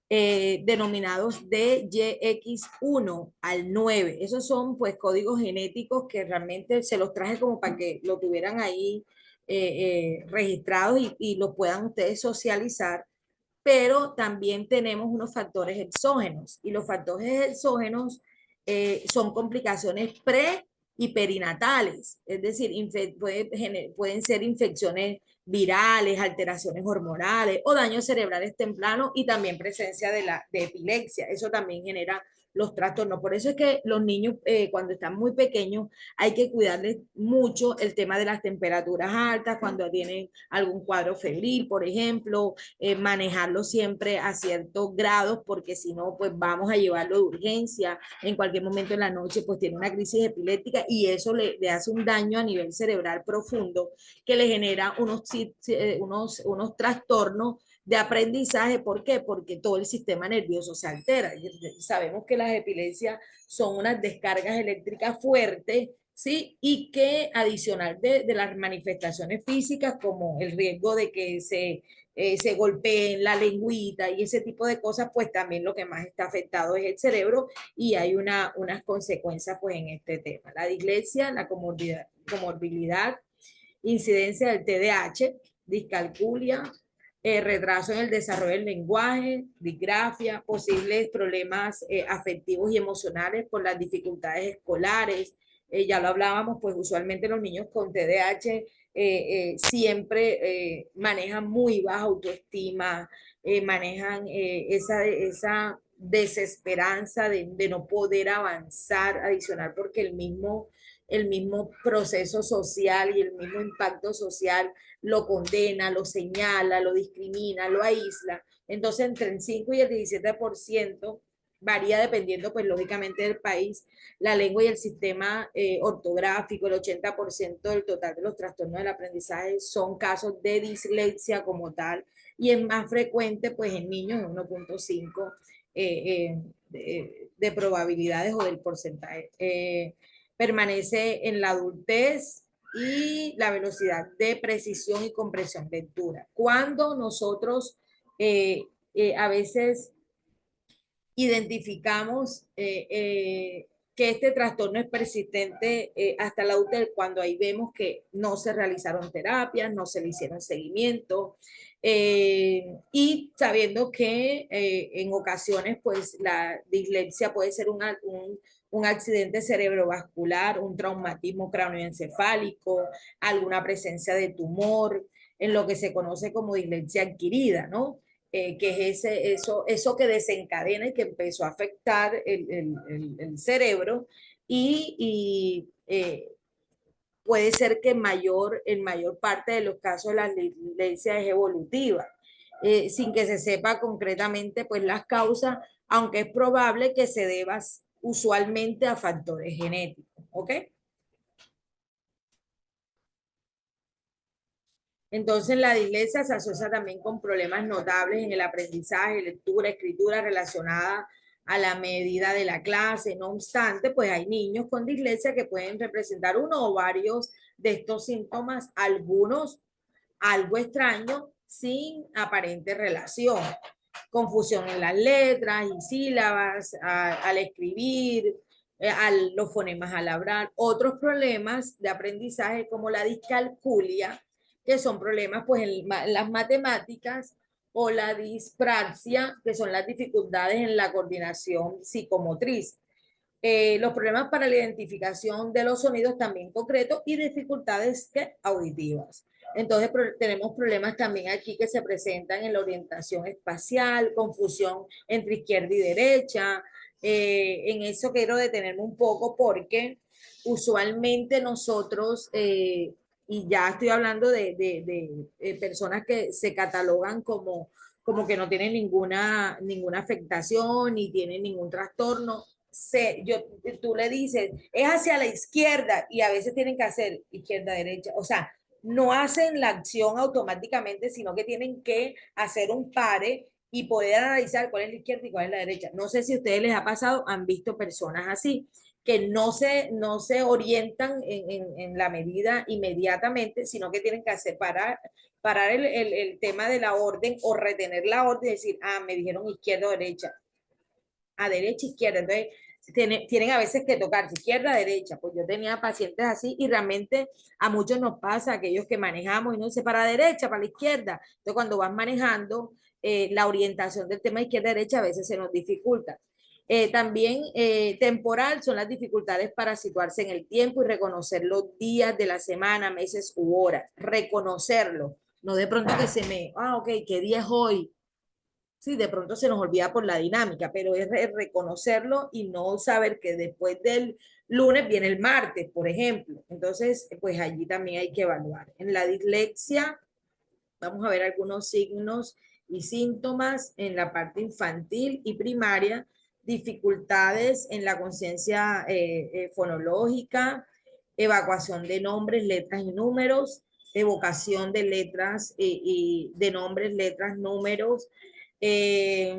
denominados DYX1 al 9. Esos son pues códigos genéticos que realmente se los traje como para que lo tuvieran ahí registrados y los puedan ustedes socializar, pero también tenemos unos factores exógenos y los factores exógenos son complicaciones pre y perinatales, es decir, pueden ser infecciones virales, alteraciones hormonales o daños cerebrales tempranos y también presencia de epilepsia. Eso también genera los trastornos. Por eso es que los niños cuando están muy pequeños hay que cuidarles mucho el tema de las temperaturas altas, cuando tienen algún cuadro febril, por ejemplo, manejarlo siempre a ciertos grados, porque si no, pues vamos a llevarlo de urgencia. En cualquier momento en la noche, pues tiene una crisis epiléptica y eso le hace un daño a nivel cerebral profundo que le genera unos trastornos de aprendizaje. ¿Por qué? Porque todo el sistema nervioso se altera. Sabemos que las epilepsias son unas descargas eléctricas fuertes, ¿sí? Y que adicional de las manifestaciones físicas, como el riesgo de que se golpeen la lengüita y ese tipo de cosas, pues también lo que más está afectado es el cerebro y hay unas consecuencias pues en este tema. La dislexia, la comorbilidad, incidencia del TDAH, discalculia, retraso en el desarrollo del lenguaje, disgrafia, posibles problemas afectivos y emocionales por las dificultades escolares. Ya lo hablábamos, pues usualmente los niños con TDAH siempre manejan muy baja autoestima, manejan esa desesperanza de no poder avanzar adicional porque el mismo proceso social y el mismo impacto social lo condena, lo señala, lo discrimina, lo aísla. Entonces, entre el 5 y el 17% varía dependiendo, pues lógicamente del país, la lengua y el sistema ortográfico. El 80% del total de los trastornos del aprendizaje son casos de dislexia como tal y es más frecuente pues en niños en 1.5 de probabilidades o del porcentaje. Permanece en la adultez y la velocidad de precisión y comprensión lectura. Cuando nosotros a veces identificamos que este trastorno es persistente hasta la adultez, cuando ahí vemos que no se realizaron terapias, no se le hicieron seguimiento, y sabiendo que en ocasiones pues la dislexia puede ser un accidente cerebrovascular, un traumatismo cráneoencefálico, alguna presencia de tumor, en lo que se conoce como dislexia adquirida, ¿no? Que es eso que desencadena y que empezó a afectar el cerebro y puede ser que en mayor parte de los casos la dislexia es evolutiva, sin que se sepa concretamente pues las causas, aunque es probable que se deba usualmente a factores genéticos, ¿ok? Entonces, la dislexia se asocia también con problemas notables en el aprendizaje, lectura, escritura relacionada a la medida de la clase. No obstante, pues hay niños con dislexia que pueden representar uno o varios de estos síntomas, algunos algo extraño sin aparente relación. Confusión en las letras y sílabas al escribir, los fonemas al hablar. Otros problemas de aprendizaje como la discalculia, que son problemas pues en las matemáticas o la dispraxia, que son las dificultades en la coordinación psicomotriz. Los problemas para la identificación de los sonidos también concretos y dificultades auditivas. Entonces tenemos problemas también aquí que se presentan en la orientación espacial, confusión entre izquierda y derecha. En eso quiero detenerme un poco porque usualmente nosotros, y ya estoy hablando de personas que se catalogan como que no tienen ninguna afectación ni tienen ningún trastorno. Tú le dices, es hacia la izquierda y a veces tienen que hacer izquierda, derecha. O sea, no hacen la acción automáticamente, sino que tienen que hacer un pare y poder analizar cuál es la izquierda y cuál es la derecha. No sé si a ustedes les ha pasado, han visto personas así, que no se orientan en la medida inmediatamente, sino que tienen que hacer parar el tema de la orden o retener la orden y decir, me dijeron izquierda o derecha, a derecha, izquierda. Entonces, tienen a veces que tocar izquierda, derecha. Pues yo tenía pacientes así y realmente a muchos nos pasa, aquellos que manejamos y no se para derecha, para la izquierda. Entonces, cuando van manejando, la orientación del tema izquierda-derecha a veces se nos dificulta. También temporal son las dificultades para situarse en el tiempo y reconocer los días de la semana, meses u horas. Reconocerlo. No de pronto que ok, ¿qué día es hoy? Sí, de pronto se nos olvida por la dinámica, pero es reconocerlo y no saber que después del lunes viene el martes, por ejemplo. Entonces, pues allí también hay que evaluar. En la dislexia, vamos a ver algunos signos y síntomas en la parte infantil y primaria, dificultades en la conciencia fonológica, evacuación de nombres, letras y números, evocación de letras y de nombres, letras, números, eh,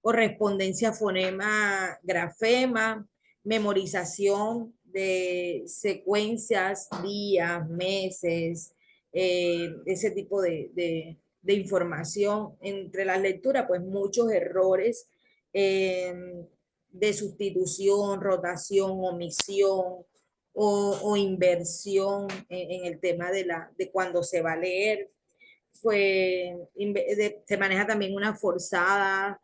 correspondencia fonema-grafema, memorización de secuencias, días, meses, ese tipo de información. Entre las lecturas, pues muchos errores eh, de sustitución, rotación, omisión o inversión en el tema de cuando se va a leer, pues se maneja también una forzada,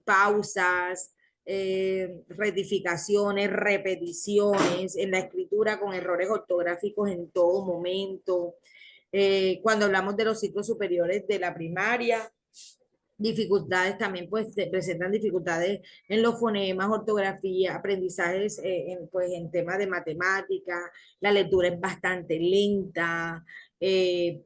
pausas, rectificaciones, repeticiones en la escritura con errores ortográficos en todo momento. Cuando hablamos de los ciclos superiores de la primaria, dificultades también, pues se presentan dificultades en los fonemas, ortografía, aprendizajes pues en temas de matemática, la lectura es bastante lenta, es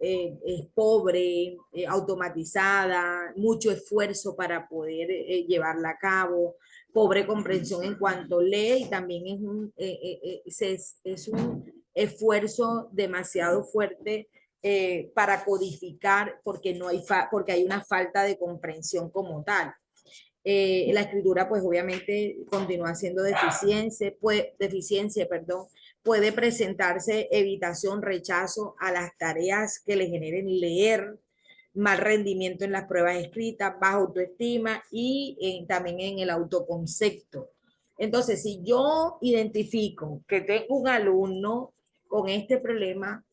pobre, automatizada, mucho esfuerzo para poder llevarla a cabo, pobre comprensión en cuanto lee y también es un esfuerzo demasiado fuerte para codificar porque, porque hay una falta de comprensión como tal. La escritura pues obviamente continúa siendo deficiencia, perdón, puede presentarse evitación, rechazo a las tareas que le generen leer, mal rendimiento en las pruebas escritas, baja autoestima y también en el autoconcepto. Entonces, si yo identifico que tengo un alumno con este problema,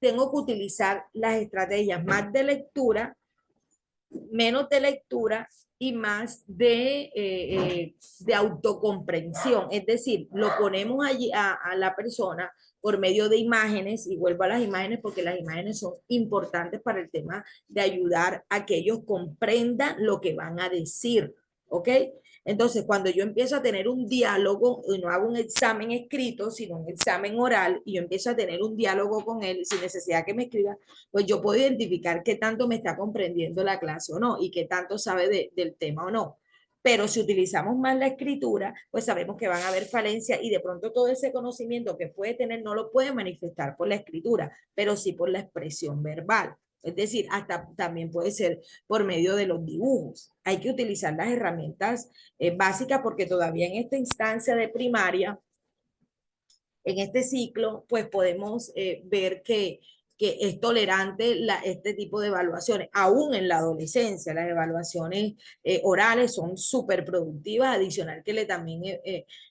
tengo que utilizar las estrategias más de lectura, menos de lectura y más de autocomprensión. Es decir, lo ponemos allí a la persona por medio de imágenes, y vuelvo a las imágenes porque las imágenes son importantes para el tema de ayudar a que ellos comprendan lo que van a decir, ¿ok? Entonces, cuando yo empiezo a tener un diálogo, y no hago un examen escrito, sino un examen oral, y yo empiezo a tener un diálogo con él sin necesidad que me escriba, pues yo puedo identificar qué tanto me está comprendiendo la clase o no, y qué tanto sabe del tema o no. Pero si utilizamos más la escritura, pues sabemos que van a haber falencias y de pronto todo ese conocimiento que puede tener no lo puede manifestar por la escritura, pero sí por la expresión verbal. Es decir, hasta también puede ser por medio de los dibujos. Hay que utilizar las herramientas básicas porque todavía en esta instancia de primaria, en este ciclo, pues podemos ver que es tolerante este tipo de evaluaciones, aún en la adolescencia. Las evaluaciones orales son súper productivas, adicional que también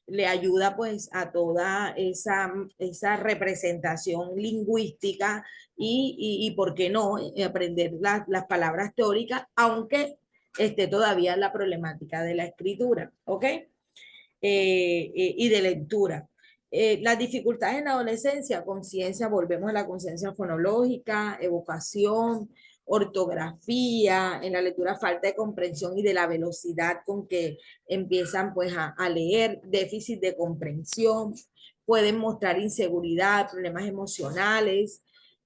le ayuda pues a toda esa representación lingüística y ¿por qué no? Aprender las palabras teóricas, aunque esté todavía la problemática de la escritura, ¿ok? Y de lectura. Las dificultades en la adolescencia, conciencia, volvemos a la conciencia fonológica, evocación, ortografía, en la lectura falta de comprensión y de la velocidad con que empiezan pues a leer, déficit de comprensión, pueden mostrar inseguridad, problemas emocionales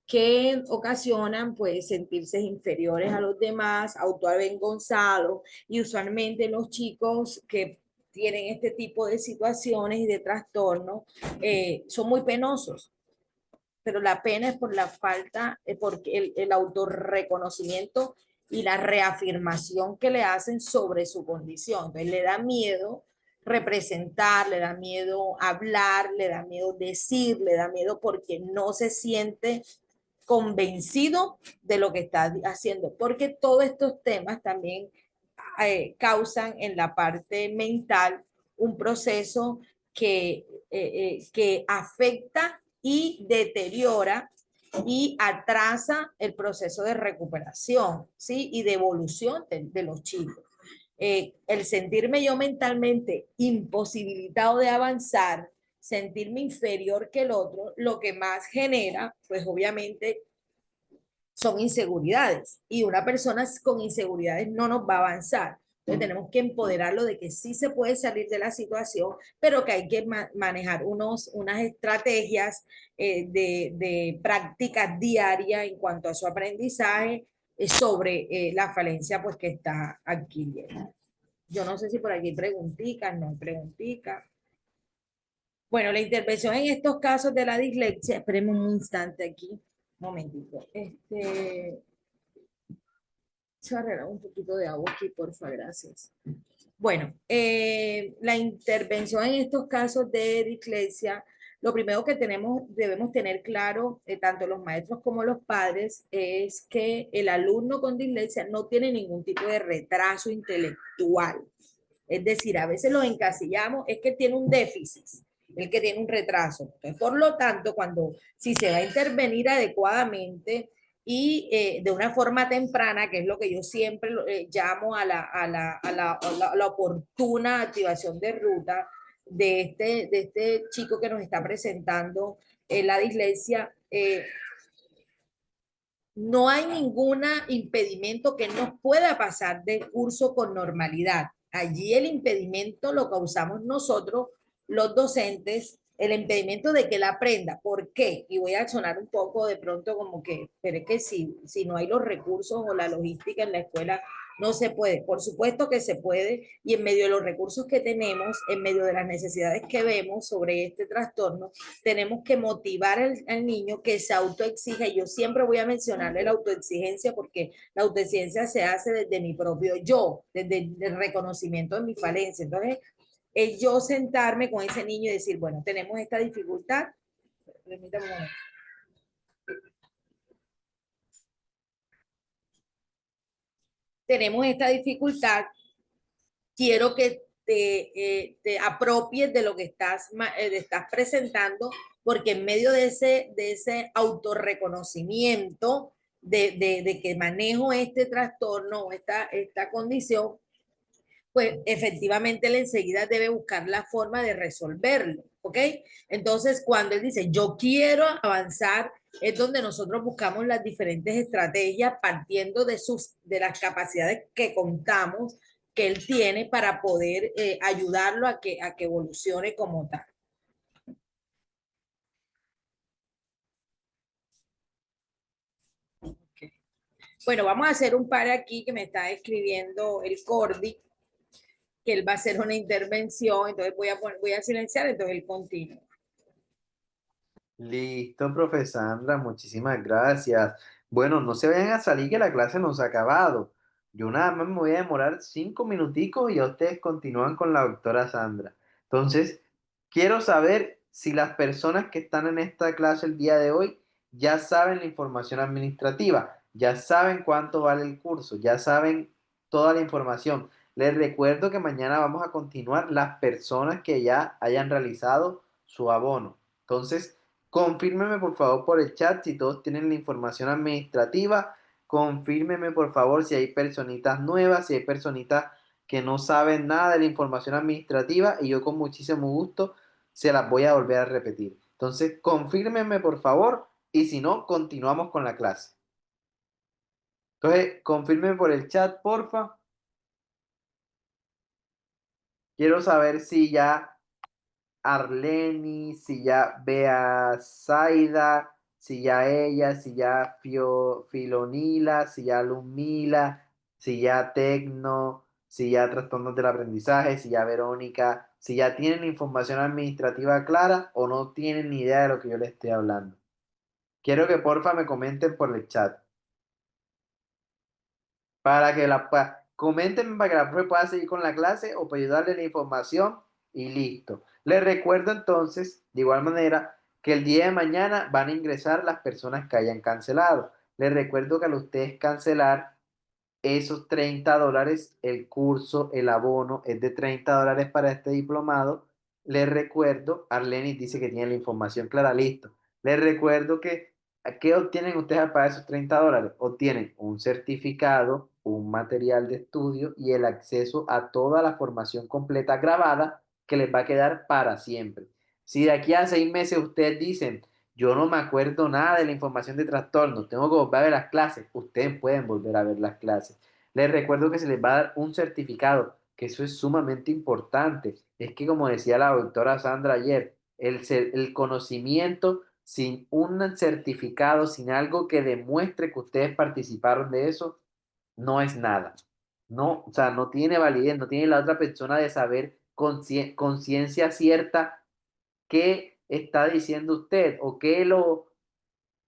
que ocasionan pues sentirse inferiores a los demás, autoavergonzados y usualmente los chicos que tienen este tipo de situaciones y de trastornos, son muy penosos, pero la pena es por la falta, porque el autorreconocimiento y la reafirmación que le hacen sobre su condición. Entonces le da miedo representar, le da miedo hablar, le da miedo decir, le da miedo porque no se siente convencido de lo que está haciendo, porque todos estos temas también causan en la parte mental un proceso que afecta y deteriora y atrasa el proceso de recuperación, ¿sí? Y de evolución de los chicos. El sentirme yo mentalmente imposibilitado de avanzar, sentirme inferior que el otro, lo que más genera, pues obviamente son inseguridades y una persona con inseguridades no nos va a avanzar. Entonces tenemos que empoderarlo de que sí se puede salir de la situación, pero que hay que manejar unas estrategias de prácticas diarias en cuanto a su aprendizaje sobre la falencia pues que está adquiriendo. Yo no sé si por aquí preguntitas, no preguntitas. Bueno, la intervención en estos casos de la dislexia, esperemos un instante aquí, un momentito. Se va a regalar un poquito de agua aquí, porfa, gracias. Bueno, la intervención en estos casos de dislexia, lo primero que debemos tener claro, tanto los maestros como los padres, es que el alumno con dislexia no tiene ningún tipo de retraso intelectual. Es decir, a veces los encasillamos, es que tiene un déficit, el que tiene un retraso. Entonces, por lo tanto, si se va a intervenir adecuadamente y de una forma temprana, que es lo que yo siempre llamo a la oportuna activación de ruta de este chico que nos está presentando la dislexia, no hay ningún impedimento que nos pueda pasar de curso con normalidad. Allí el impedimento lo causamos nosotros, los docentes, el impedimento de que él aprenda. ¿Por qué? Y voy a sonar un poco de pronto como que, pero es que si no hay los recursos o la logística en la escuela, no se puede. Por supuesto que se puede y en medio de los recursos que tenemos, en medio de las necesidades que vemos sobre este trastorno, tenemos que motivar al niño que se autoexija. Y yo siempre voy a mencionarle la autoexigencia porque la autoexigencia se hace desde mi propio yo, desde el reconocimiento de mi falencia. Entonces, es yo sentarme con ese niño y decir, bueno, tenemos esta dificultad. Permítame un momento. Tenemos esta dificultad, quiero que te apropies de lo que estás presentando, porque en medio de ese autorreconocimiento de que manejo este trastorno o esta condición, pues efectivamente él enseguida debe buscar la forma de resolverlo, ¿ok? Entonces, cuando él dice, yo quiero avanzar, es donde nosotros buscamos las diferentes estrategias partiendo de las capacidades que contamos que él tiene para poder ayudarlo a que evolucione como tal. Okay. Bueno, vamos a hacer un par aquí que me está escribiendo el Cordy, que él va a hacer una intervención, entonces voy a silenciar, entonces él continúa. Listo, profe Sandra, muchísimas gracias. Bueno, no se vayan a salir que la clase no se ha acabado. Yo nada más me voy a demorar 5 minuticos y ya ustedes continúan con la doctora Sandra. Entonces, quiero saber si las personas que están en esta clase el día de hoy ya saben la información administrativa, ya saben cuánto vale el curso, ya saben toda la información. Les recuerdo que mañana vamos a continuar las personas que ya hayan realizado su abono. Entonces, confírmeme por favor por el chat si todos tienen la información administrativa. Confírmeme por favor si hay personitas nuevas, si hay personitas que no saben nada de la información administrativa y yo con muchísimo gusto se las voy a volver a repetir. Entonces, confírmenme por favor y si no, continuamos con la clase. Entonces, confirmen por el chat, porfa. Quiero saber si ya Arleni, si ya Bea Zaida, si ya ella, si ya Filonila, si ya Lumila, si ya Tecno, si ya Trastornos del Aprendizaje, si ya Verónica, si ya tienen información administrativa clara o no tienen ni idea de lo que yo les estoy hablando. Quiero que porfa me comenten por el chat. Para que comenten para que la profe pueda seguir con la clase o para ayudarle la información y listo. Les recuerdo entonces, de igual manera, que el día de mañana van a ingresar las personas que hayan cancelado. Les recuerdo que al ustedes cancelar esos $30, el curso, el abono es de $30 para este diplomado. Les recuerdo, Arlenis dice que tiene la información clara, listo. Les recuerdo que, ¿qué obtienen ustedes al pagar esos $30? Obtienen un certificado, un material de estudio y el acceso a toda la formación completa grabada que les va a quedar para siempre. Si de aquí a 6 meses ustedes dicen, yo no me acuerdo nada de la información de trastorno, tengo que volver a ver las clases, ustedes pueden volver a ver las clases. Les recuerdo que se les va a dar un certificado, que eso es sumamente importante. Es que como decía la doctora Sandra ayer, el conocimiento sin un certificado, sin algo que demuestre que ustedes participaron de eso, no es nada. No, o sea, no tiene validez, no tiene la otra persona de saber conciencia cierta qué está diciendo usted o qué lo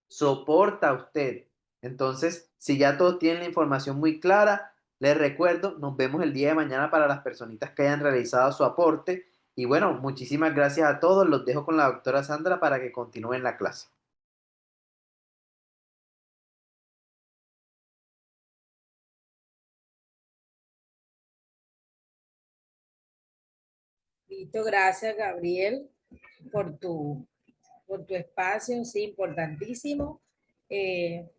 soporta usted. Entonces, si ya todos tienen la información muy clara, les recuerdo, nos vemos el día de mañana para las personitas que hayan realizado su aporte. Y bueno, muchísimas gracias a todos. Los dejo con la doctora Sandra para que continúen la clase. Listo, gracias, Gabriel, por por tu espacio, sí, importantísimo, que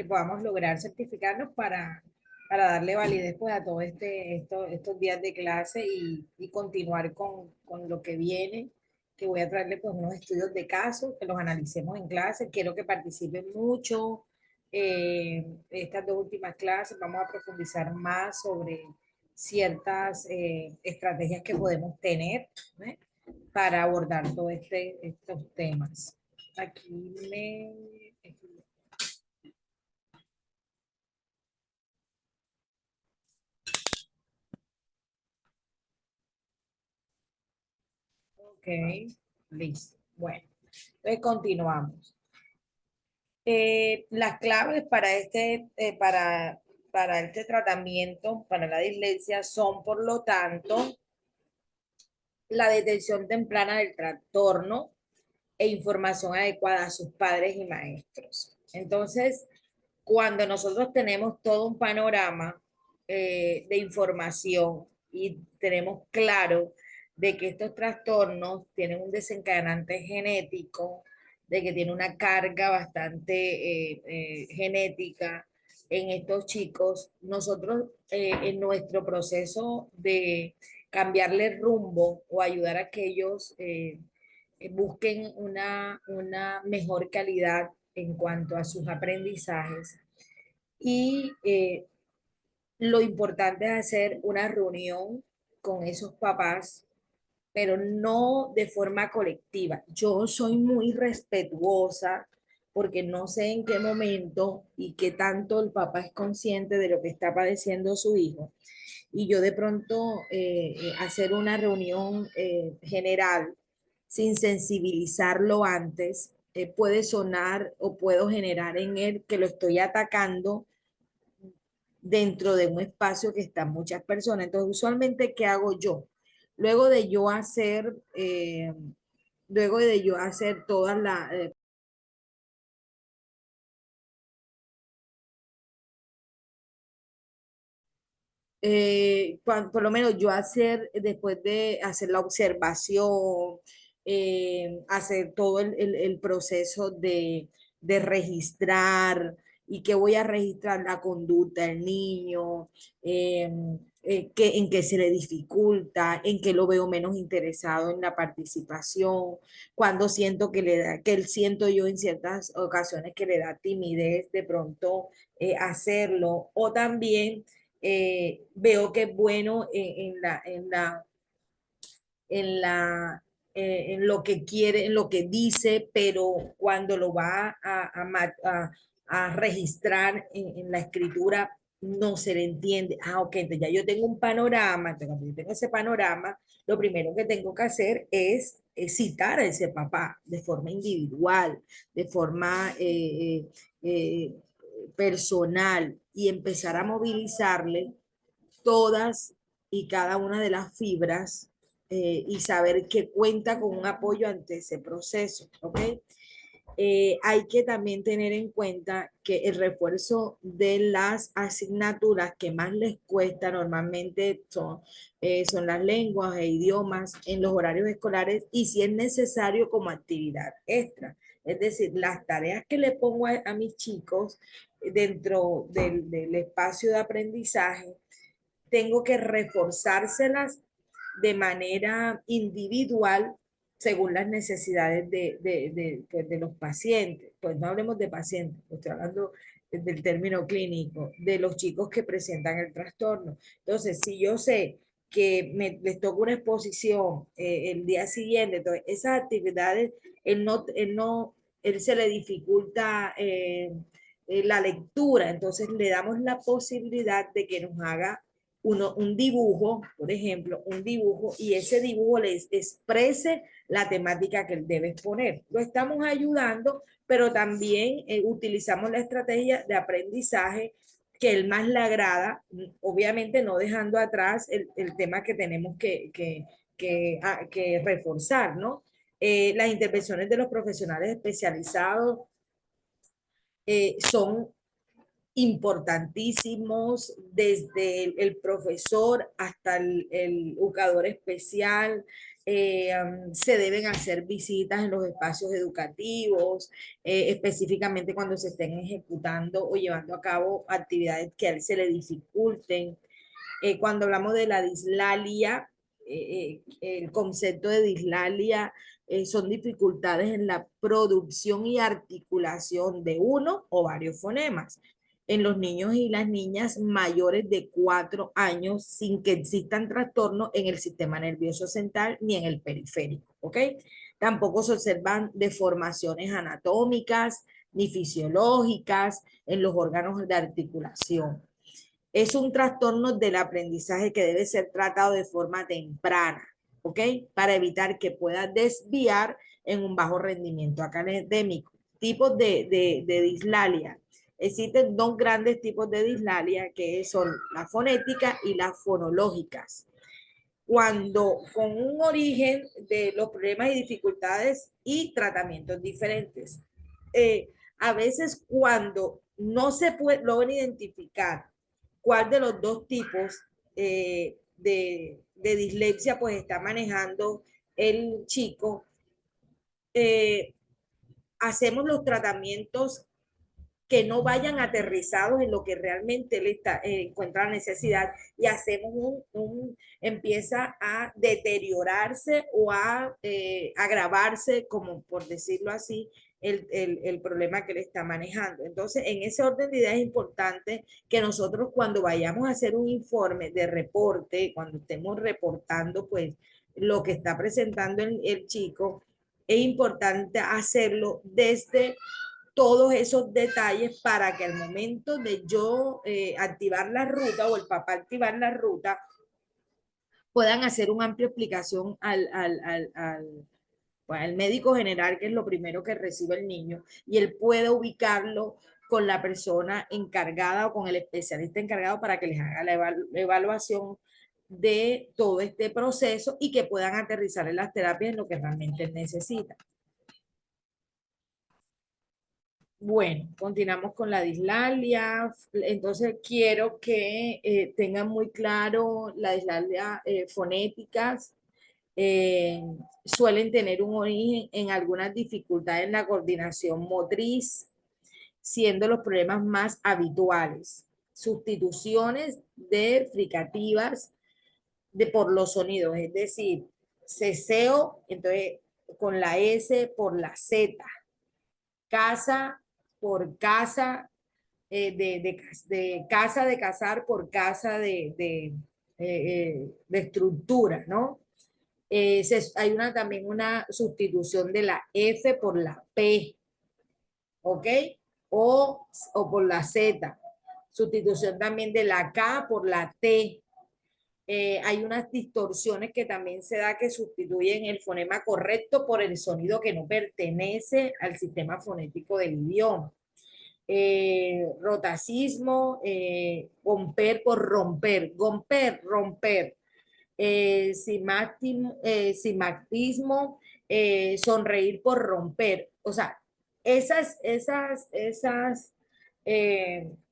podamos lograr certificarnos para darle validez pues, a todos estos días de clase y continuar con lo que viene, que voy a traerle pues unos estudios de caso, que los analicemos en clase, quiero que participen mucho. Estas dos últimas clases vamos a profundizar más sobre ciertas estrategias que podemos tener, ¿no?, para abordar todos estos temas. Aquí me... Ok, listo. Bueno, entonces continuamos. Las claves para este tratamiento, para la dislexia, son, por lo tanto, la detección temprana del trastorno e información adecuada a sus padres y maestros. Entonces, cuando nosotros tenemos todo un panorama de información y tenemos claro de que estos trastornos tienen un desencadenante genético, de que tiene una carga bastante genética en estos chicos, nosotros en nuestro proceso de cambiarle rumbo o ayudar a que ellos busquen una mejor calidad en cuanto a sus aprendizajes. Y lo importante es hacer una reunión con esos papás, pero no de forma colectiva. Yo soy muy respetuosa porque no sé en qué momento y qué tanto el papá es consciente de lo que está padeciendo su hijo. Y yo de pronto hacer una reunión general sin sensibilizarlo antes, puede sonar o puedo generar en él que lo estoy atacando dentro de un espacio que están muchas personas. Entonces, usualmente, ¿qué hago yo? Luego de yo hacer, luego de yo hacer todas las, por lo menos yo hacer, después de hacer la observación, hacer todo el proceso de registrar y que voy a registrar la conducta del niño, eh, en qué se le dificulta, en qué lo veo menos interesado en la participación, cuando siento que le da, que él siento yo en ciertas ocasiones que le da timidez de pronto hacerlo, o también veo que es bueno en lo que quiere, en lo que dice, pero cuando lo va a registrar en la escritura no se le entiende. Ah, ok, entonces ya yo tengo un panorama, entonces cuando yo tengo ese panorama, lo primero que tengo que hacer es citar a ese papá de forma individual, de forma personal y empezar a movilizarle todas y cada una de las fibras y saber que cuenta con un apoyo ante ese proceso, ¿ok? Hay que también tener en cuenta que el refuerzo de las asignaturas que más les cuesta normalmente son las lenguas e idiomas en los horarios escolares y si es necesario como actividad extra. Es decir, las tareas que le pongo a mis chicos dentro del espacio de aprendizaje tengo que reforzárselas de manera individual según las necesidades pues, de los pacientes. Pues no hablemos de pacientes, estoy hablando del término clínico, de los chicos que presentan el trastorno. Entonces, si yo sé que les toca una exposición el día siguiente, entonces esas actividades, él se le dificulta la lectura, entonces le damos la posibilidad de que nos haga un dibujo, por ejemplo, un dibujo, y ese dibujo les exprese la temática que él debe exponer. Lo estamos ayudando, pero también utilizamos la estrategia de aprendizaje que él más le agrada, obviamente no dejando atrás el tema que tenemos que reforzar, ¿no? Las intervenciones de los profesionales especializados son importantísimos, desde el profesor hasta el educador especial. Se deben hacer visitas en los espacios educativos, específicamente cuando se estén ejecutando o llevando a cabo actividades que a él se le dificulten. Cuando hablamos de la dislalia, el concepto de dislalia son dificultades en la producción y articulación de uno o varios fonemas en los niños y las niñas mayores de 4 años sin que existan trastornos en el sistema nervioso central ni en el periférico, ¿ok? Tampoco se observan deformaciones anatómicas ni fisiológicas en los órganos de articulación. Es un trastorno del aprendizaje que debe ser tratado de forma temprana, ¿ok? Para evitar que pueda desviar en un bajo rendimiento académico. Tipos de dislalia. Existen dos grandes tipos de dislalia que son la fonética y las fonológicas. Cuando con un origen de los problemas y dificultades y tratamientos diferentes. A veces cuando no se puede, logran identificar cuál de los dos tipos de dislexia pues está manejando el chico, eh, hacemos los tratamientos que no vayan aterrizados en lo que realmente él encuentra la necesidad y hacemos empieza a deteriorarse o a agravarse, como por decirlo así, el problema que le está manejando. Entonces, en ese orden de ideas es importante que nosotros cuando vayamos a hacer un informe de reporte, cuando estemos reportando pues lo que está presentando el chico, es importante hacerlo desde todos esos detalles para que al momento de yo activar la ruta o el papá activar la ruta, puedan hacer una amplia explicación al médico general, que es lo primero que recibe el niño, y él puede ubicarlo con la persona encargada o con el especialista encargado para que les haga la evaluación de todo este proceso y que puedan aterrizar en las terapias en lo que realmente necesitan. Bueno, continuamos con la dislalia. Entonces, quiero que tengan muy claro la dislalia fonéticas. eh, Suelen tener un origen en algunas dificultades en la coordinación motriz, siendo los problemas más habituales. Sustituciones de fricativas por los sonidos, es decir, ceseo, entonces con la S por la Z, casa por casa, de casa de cazar por casa de estructura, ¿no? Hay también una sustitución de la F por la P, ¿ok? O por la Z. Sustitución también de la K por la T. Hay unas distorsiones que también se da que sustituyen el fonema correcto por el sonido que no pertenece al sistema fonético del idioma. Rotacismo, gomper por romper, gomper, romper, simactismo, sonreír por romper. O sea, esas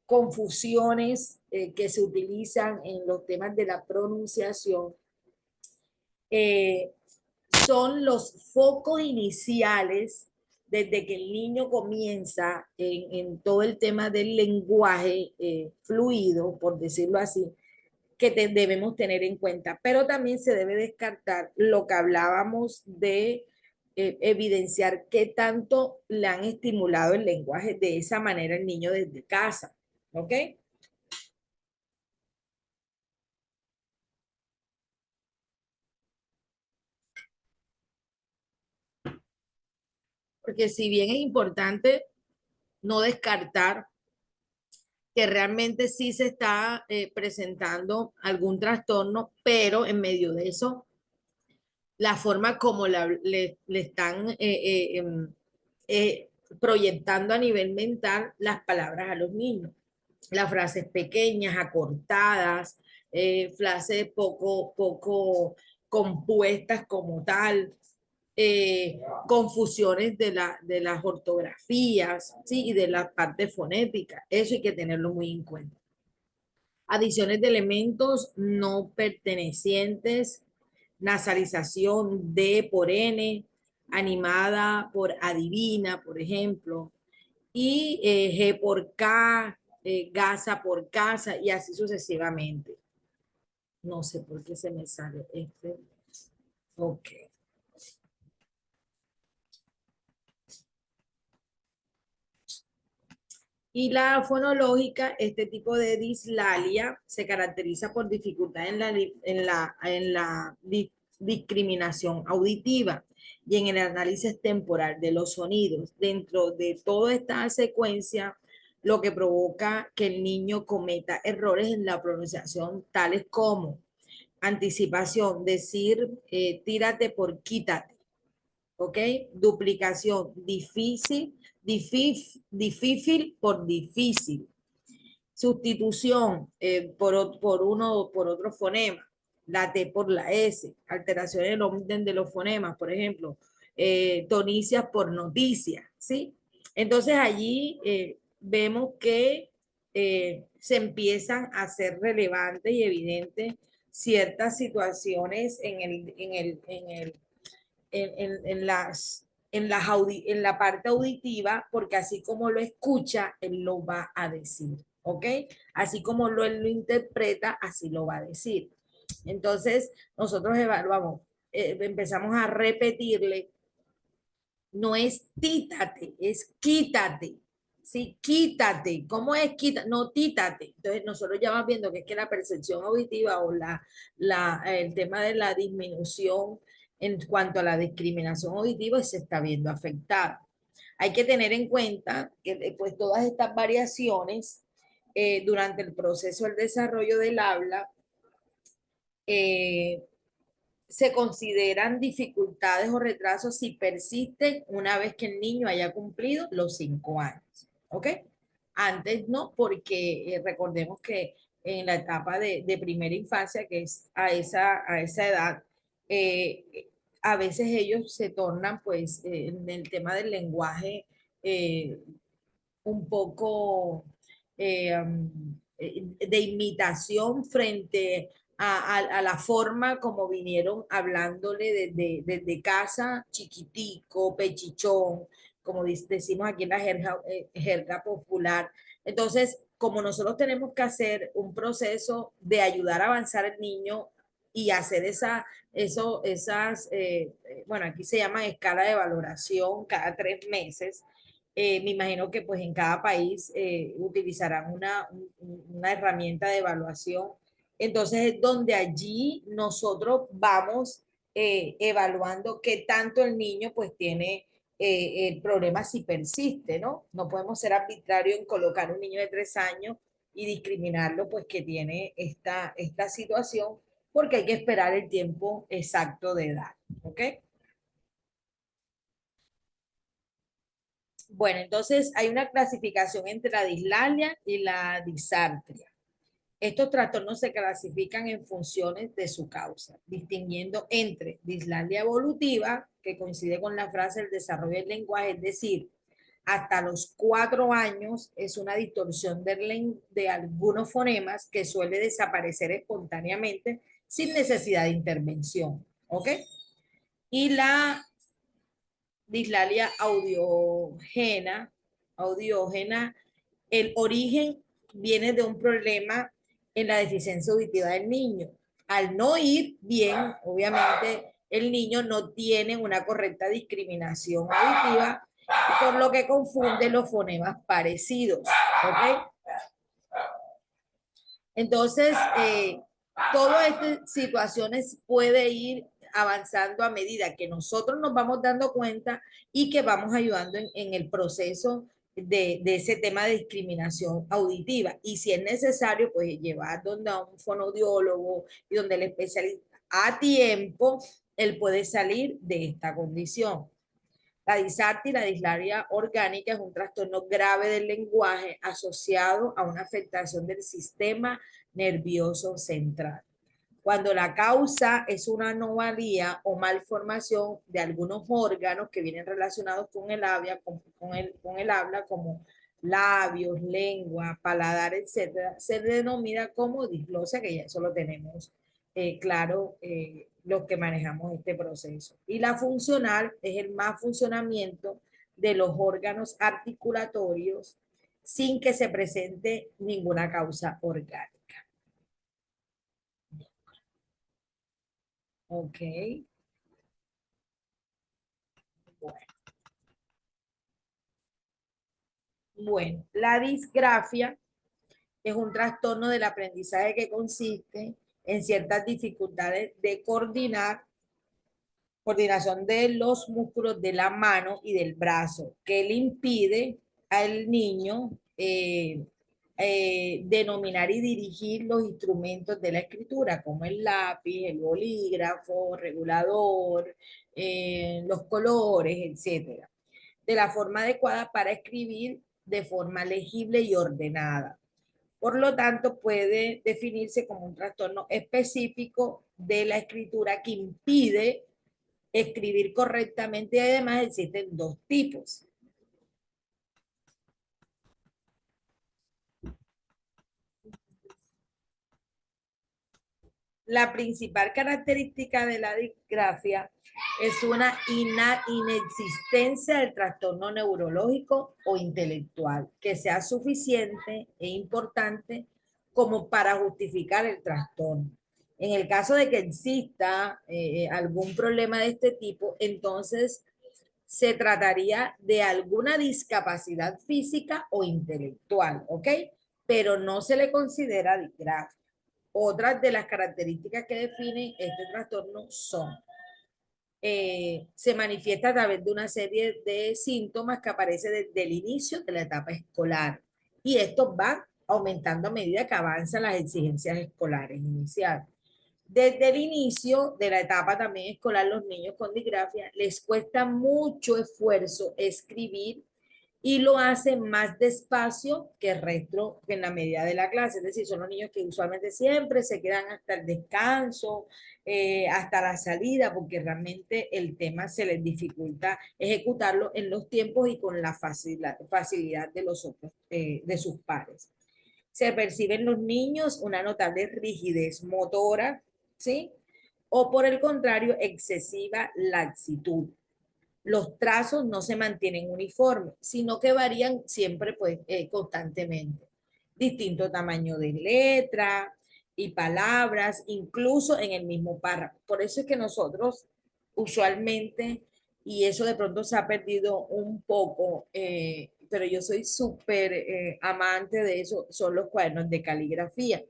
confusiones que se utilizan en los temas de la pronunciación eh, son los focos iniciales desde que el niño comienza en todo el tema del lenguaje fluido, por decirlo así, que debemos tener en cuenta. Pero también se debe descartar lo que hablábamos de evidenciar qué tanto le han estimulado el lenguaje de esa manera el niño desde casa. ¿Ok? Porque si bien es importante no descartar que realmente sí se está presentando algún trastorno, pero en medio de eso, la forma como le están eh, proyectando a nivel mental las palabras a los niños. Las frases pequeñas, acortadas, frases poco compuestas como tal, confusiones de las ortografías, ¿sí? Y de la parte fonética. Eso hay que tenerlo muy en cuenta. Adiciones de elementos no pertenecientes, nasalización D por N, animada por adivina, por ejemplo, y G por K, gasa por casa y así sucesivamente. No sé por qué se me sale este. Ok. Y la fonológica, este tipo de dislalia se caracteriza por dificultad en la discriminación auditiva y en el análisis temporal de los sonidos. Dentro de toda esta secuencia, lo que provoca que el niño cometa errores en la pronunciación, tales como anticipación, decir tírate por quítate, ¿ok? Duplicación, difícil por difícil. Sustitución por otro fonema, la T por la S, alteración en el orden de los fonemas, por ejemplo, tonicias por noticias, ¿sí? Entonces allí vemos que se empiezan a ser relevantes y evidentes ciertas situaciones en la parte auditiva, porque así como lo escucha, él lo va a decir, ¿ok? Así como él lo interpreta, así lo va a decir. Entonces, nosotros evaluamos, empezamos a repetirle, no es títate, es quítate. Sí, quítate. ¿Cómo es quítate? No, títate. Entonces, nosotros ya vamos viendo que es que la percepción auditiva o el tema de la disminución en cuanto a la discriminación auditiva se está viendo afectada. Hay que tener en cuenta que pues, todas estas variaciones durante el proceso del desarrollo del habla eh, se consideran dificultades o retrasos si persisten una vez que el niño haya cumplido los 5 años. ¿Ok? Antes no, porque recordemos que en la etapa de primera infancia, que es a esa edad, eh, a veces ellos se tornan, pues, en el tema del lenguaje, eh, un poco de imitación frente a la forma como vinieron hablándole desde casa, chiquitico, pechichón, como decimos aquí en la jerga popular. Entonces, como nosotros tenemos que hacer un proceso de ayudar a avanzar el niño y hacer bueno, aquí se llama escala de valoración cada 3 meses. Me imagino que pues en cada país utilizarán una herramienta de evaluación. Entonces es donde allí nosotros vamos evaluando qué tanto el niño pues tiene el problema si persiste, ¿no? No podemos ser arbitrarios en colocar un niño de 3 años y discriminarlo pues que tiene esta situación porque hay que esperar el tiempo exacto de edad, ¿ok? Bueno, entonces hay una clasificación entre la dislalia y la disartria. Estos trastornos se clasifican en funciones de su causa, distinguiendo entre dislalia evolutiva, que coincide con la frase el desarrollo del lenguaje, es decir, hasta los 4 años es una distorsión de algunos fonemas que suele desaparecer espontáneamente sin necesidad de intervención. ¿Ok? Y la dislalia audiógena, el origen viene de un problema en la deficiencia auditiva del niño. Al no ir bien, obviamente, el niño no tiene una correcta discriminación auditiva, por lo que confunde los fonemas parecidos. ¿Ok? Entonces, todas estas situaciones puede ir avanzando a medida que nosotros nos vamos dando cuenta y que vamos ayudando en el proceso de ese tema de discriminación auditiva. Y si es necesario, pues llevar donde a un fonoaudiólogo y donde el especialista a tiempo, él puede salir de esta condición. La disartria y la dislalia orgánica es un trastorno grave del lenguaje asociado a una afectación del sistema nervioso central. Cuando la causa es una anomalía o malformación de algunos órganos que vienen relacionados con el habla, como labios, lengua, paladar, etcétera, se denomina como disglosia, que ya eso lo tenemos claro los que manejamos este proceso. Y la funcional es el mal funcionamiento de los órganos articulatorios sin que se presente ninguna causa orgánica. Ok. Bueno, bueno, la disgrafia es un trastorno del aprendizaje que consiste en ciertas dificultades de coordinación de los músculos de la mano y del brazo, que le impide al niño denominar y dirigir los instrumentos de la escritura, como el lápiz, el bolígrafo, regulador, los colores, etcétera, de la forma adecuada para escribir de forma legible y ordenada. Por lo tanto, puede definirse como un trastorno específico de la escritura que impide escribir correctamente y además existen dos tipos. La principal característica de la disgrafia es una inexistencia del trastorno neurológico o intelectual que sea suficiente e importante como para justificar el trastorno. En el caso de que exista algún problema de este tipo, entonces se trataría de alguna discapacidad física o intelectual, ¿ok? Pero no se le considera disgrafia. Otras de las características que definen este trastorno son, se manifiesta a través de una serie de síntomas que aparecen desde el inicio de la etapa escolar y estos van aumentando a medida que avanzan las exigencias escolares iniciales. Desde el inicio de la etapa también escolar, los niños con disgrafia les cuesta mucho esfuerzo escribir y lo hace más despacio que el resto, que en la medida de la clase. Es decir, son los niños que usualmente siempre se quedan hasta el descanso, hasta la salida, porque realmente el tema se les dificulta ejecutarlo en los tiempos y con la facilidad de los otros, de sus pares. Se percibe en los niños una notable rigidez motora, ¿sí? O por el contrario, excesiva laxitud. Los trazos no se mantienen uniformes, sino que varían siempre, pues, constantemente. Distinto tamaño de letra y palabras, incluso en el mismo párrafo. Por eso es que nosotros usualmente, y eso de pronto se ha perdido un poco, pero yo soy súper amante de eso, son los cuadernos de caligrafía.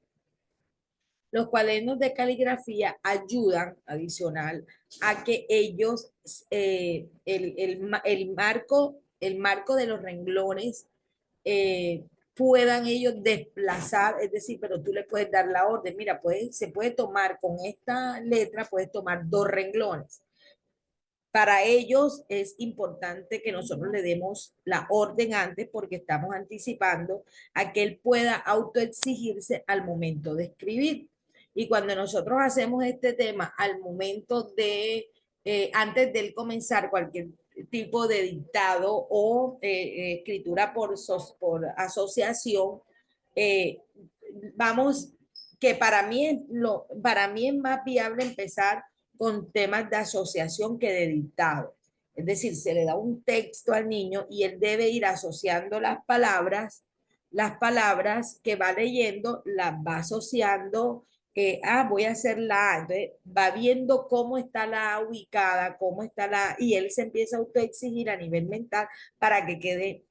Los cuadernos de caligrafía ayudan adicional a que ellos, el marco de los renglones, puedan ellos desplazar, es decir, pero tú le puedes dar la orden, mira, se puede tomar con esta letra, puedes tomar dos renglones. Para ellos es importante que nosotros le demos la orden antes porque estamos anticipando a que él pueda autoexigirse al momento de escribir. Y cuando nosotros hacemos este tema al momento de, antes de él comenzar cualquier tipo de dictado o escritura por asociación, eh, vamos, que para mí es más viable empezar con temas de asociación que de dictado. Es decir, se le da un texto al niño y él debe ir asociando las palabras que va leyendo, las va asociando, voy a hacer la A, entonces va viendo cómo está la A ubicada, cómo está la A, y él se empieza a autoexigir a nivel mental para que quede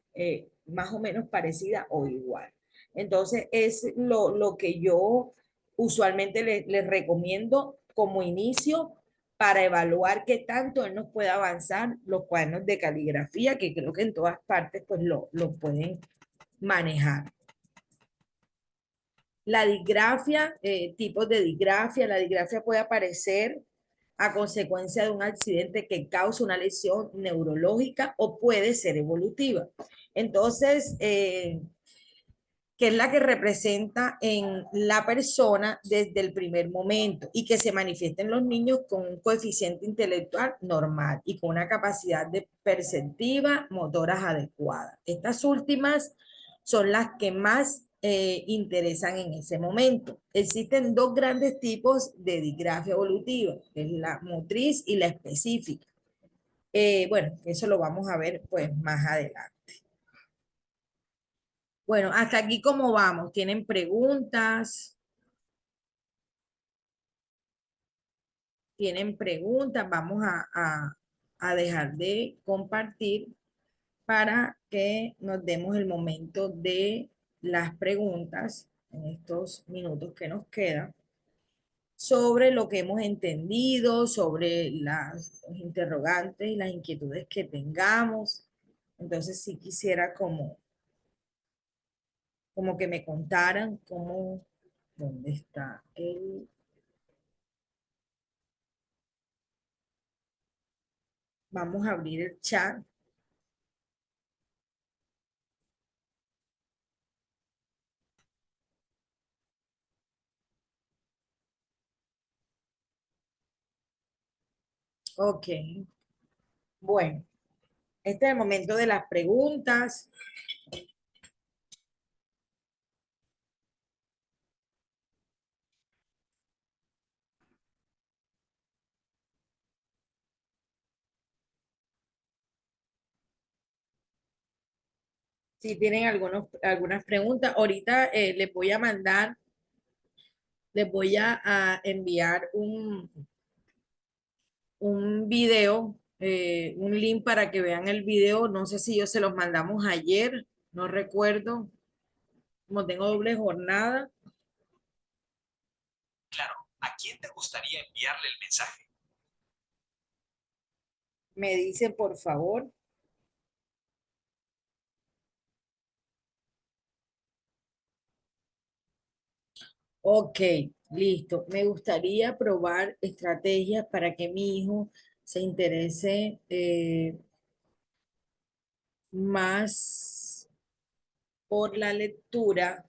más o menos parecida o igual. Entonces, es lo que yo usualmente les recomiendo como inicio para evaluar qué tanto él nos puede avanzar los cuadernos de caligrafía, que creo que en todas partes pues lo pueden manejar. La disgrafia, tipos de disgrafia, la disgrafia puede aparecer a consecuencia de un accidente que causa una lesión neurológica o puede ser evolutiva. Entonces, que es la que representa en la persona desde el primer momento y que se manifiesta en los niños con un coeficiente intelectual normal y con una capacidad de perceptiva motoras adecuadas. Estas últimas son las que más interesan en ese momento. Existen dos grandes tipos de disgrafia evolutiva, que es la motriz y la específica. Bueno, eso lo vamos a ver pues más adelante. Bueno, hasta aquí cómo vamos. ¿Tienen preguntas? ¿Tienen preguntas? Vamos a dejar de compartir para que nos demos el momento de las preguntas en estos minutos que nos quedan sobre lo que hemos entendido, sobre los interrogantes y las inquietudes que tengamos. Entonces, sí quisiera como que me contaran dónde está el. Vamos a abrir el chat. Ok. Bueno, este es el momento de las preguntas. Si tienen algunas preguntas, ahorita les voy a enviar un video, un link para que vean el video. No sé si yo se los mandamos ayer, no recuerdo. Como tengo doble jornada. Claro, ¿a quién te gustaría enviarle el mensaje? Me dicen, por favor. Ok, listo. Me gustaría probar estrategias para que mi hijo se interese más por la lectura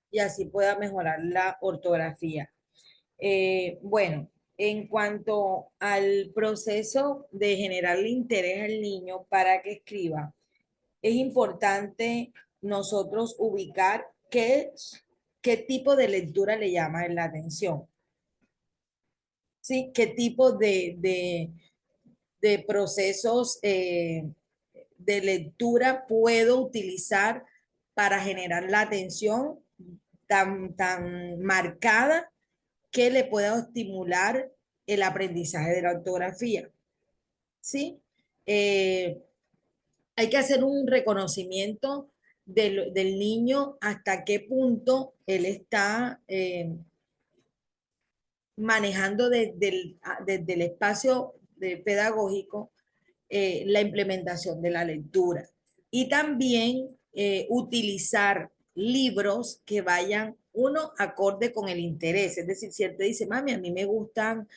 y así pueda mejorar la ortografía. Bueno, en cuanto al proceso de generarle interés al niño para que escriba, es importante nosotros ubicar qué tipo de lectura le llama la atención. ¿Sí? ¿Qué tipo de procesos de lectura puedo utilizar para generar la atención tan marcada que le pueda estimular el aprendizaje de la ortografía? ¿Sí? Hay que hacer un reconocimiento del niño hasta qué punto él está manejando desde el espacio pedagógico la implementación de la lectura y también utilizar libros que vayan uno acorde con el interés. Es decir, si él te dice, mami, a mí me gustan,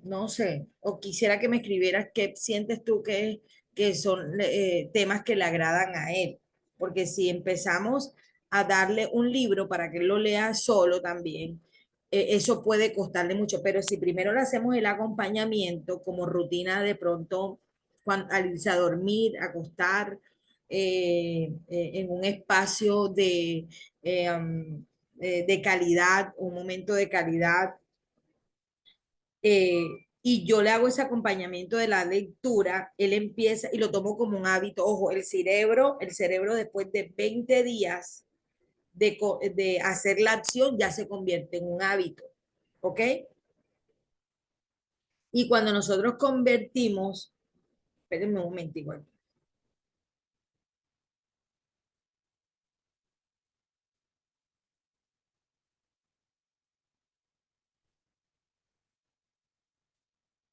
no sé, o quisiera que me escribieras qué sientes tú que son temas que le agradan a él. Porque si empezamos a darle un libro para que él lo lea solo también, eso puede costarle mucho, pero si primero le hacemos el acompañamiento como rutina de pronto al irse a dormir, acostar en un espacio de calidad, un momento de calidad, eh, y yo le hago ese acompañamiento de la lectura, él empieza y lo tomo como un hábito. Ojo, el cerebro después de 20 días de hacer la acción ya se convierte en un hábito, ¿ok? Y cuando nosotros convertimos, espérenme un momento igual.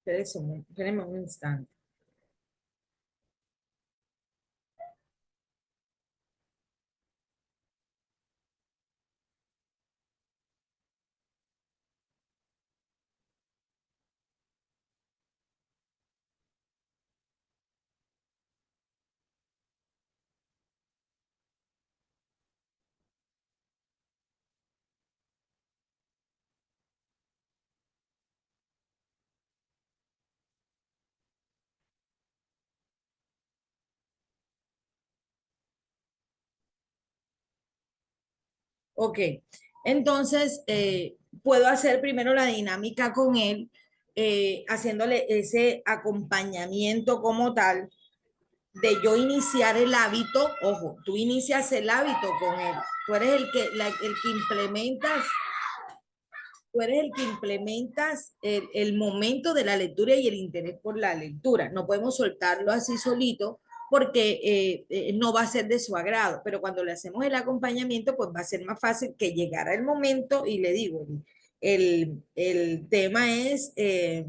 Espérenme un instante. Ok, entonces puedo hacer primero la dinámica con él, haciéndole ese acompañamiento como tal, de yo iniciar el hábito. Ojo, tú inicias el hábito con él, tú eres el que implementas. Tú eres el que implementas el momento de la lectura y el interés por la lectura. No podemos soltarlo así solito porque no va a ser de su agrado, pero cuando le hacemos el acompañamiento, pues va a ser más fácil que llegara el momento y le digo, el tema el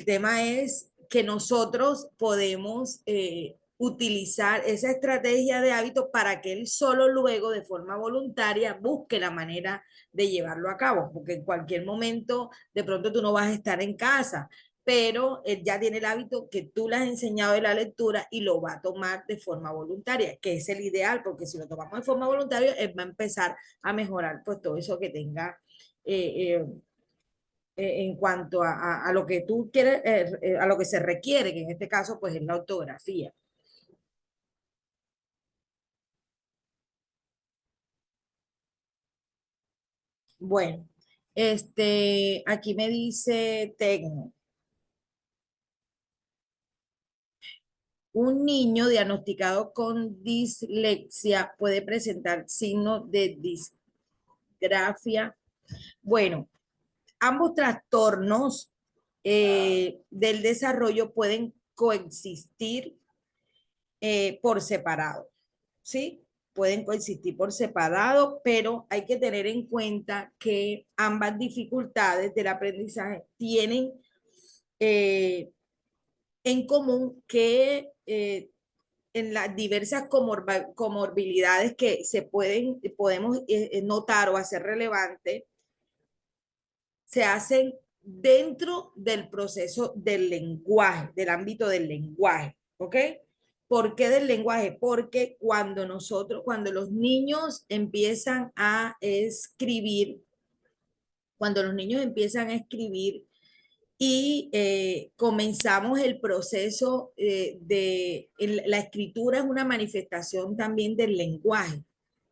tema es que nosotros podemos utilizar esa estrategia de hábito para que él solo luego, de forma voluntaria, busque la manera de llevarlo a cabo, porque en cualquier momento, de pronto tú no vas a estar en casa, pero él ya tiene el hábito que tú le has enseñado de la lectura y lo va a tomar de forma voluntaria, que es el ideal, porque si lo tomamos de forma voluntaria, él va a empezar a mejorar pues todo eso que tenga en cuanto a lo que tú quieres, a lo que se requiere, que en este caso pues es la ortografía. Bueno, aquí me dice Tecno, un niño diagnosticado con dislexia puede presentar signos de disgrafia. Bueno, ambos trastornos del desarrollo pueden coexistir por separado, ¿sí? Pueden coexistir por separado, pero hay que tener en cuenta que ambas dificultades del aprendizaje tienen eh, en común que en las diversas comorbilidades que podemos notar o hacer relevante, se hacen dentro del proceso del lenguaje, del ámbito del lenguaje, ¿ok? ¿Por qué del lenguaje? Porque cuando los niños empiezan a escribir, cuando los niños empiezan a escribir y comenzamos el proceso la escritura es una manifestación también del lenguaje.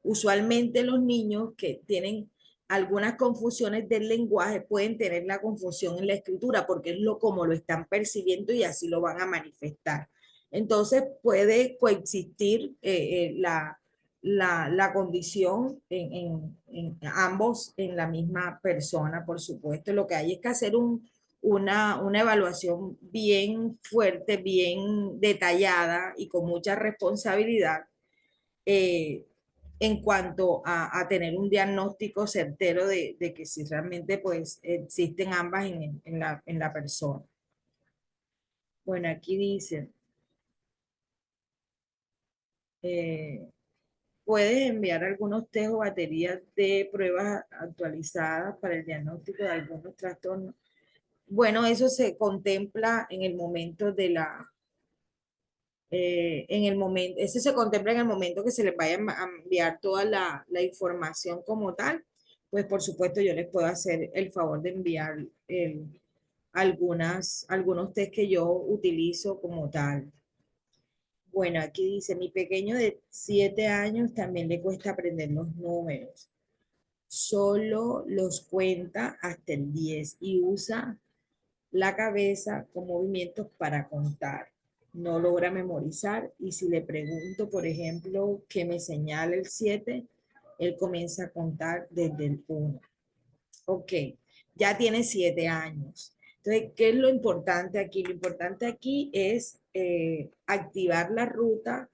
Usualmente los niños que tienen algunas confusiones del lenguaje pueden tener la confusión en la escritura porque es como lo están percibiendo y así lo van a manifestar. Entonces puede coexistir la condición en ambos en la misma persona, por supuesto. Lo que hay es que hacer una evaluación bien fuerte, bien detallada y con mucha responsabilidad eh, en cuanto a tener un diagnóstico certero de que si realmente pues existen ambas en la persona. Bueno, aquí dice, eh, puedes enviar algunos test o baterías de pruebas actualizadas para el diagnóstico de algunos trastornos. Bueno, eso se contempla en el momento de en el momento, eso se contempla en el momento que se les vaya a enviar toda la información como tal, pues por supuesto yo les puedo hacer el favor de enviar algunos test que yo utilizo como tal. Bueno, aquí dice, mi pequeño de 7 años también le cuesta aprender los números. Solo los cuenta hasta el 10 y usa la cabeza con movimientos para contar. No logra memorizar y si le pregunto, por ejemplo, que me señale el 7, él comienza a contar desde el 1. Ok, ya tiene 7 años. Entonces, ¿qué es lo importante aquí? Lo importante aquí es activar la ruta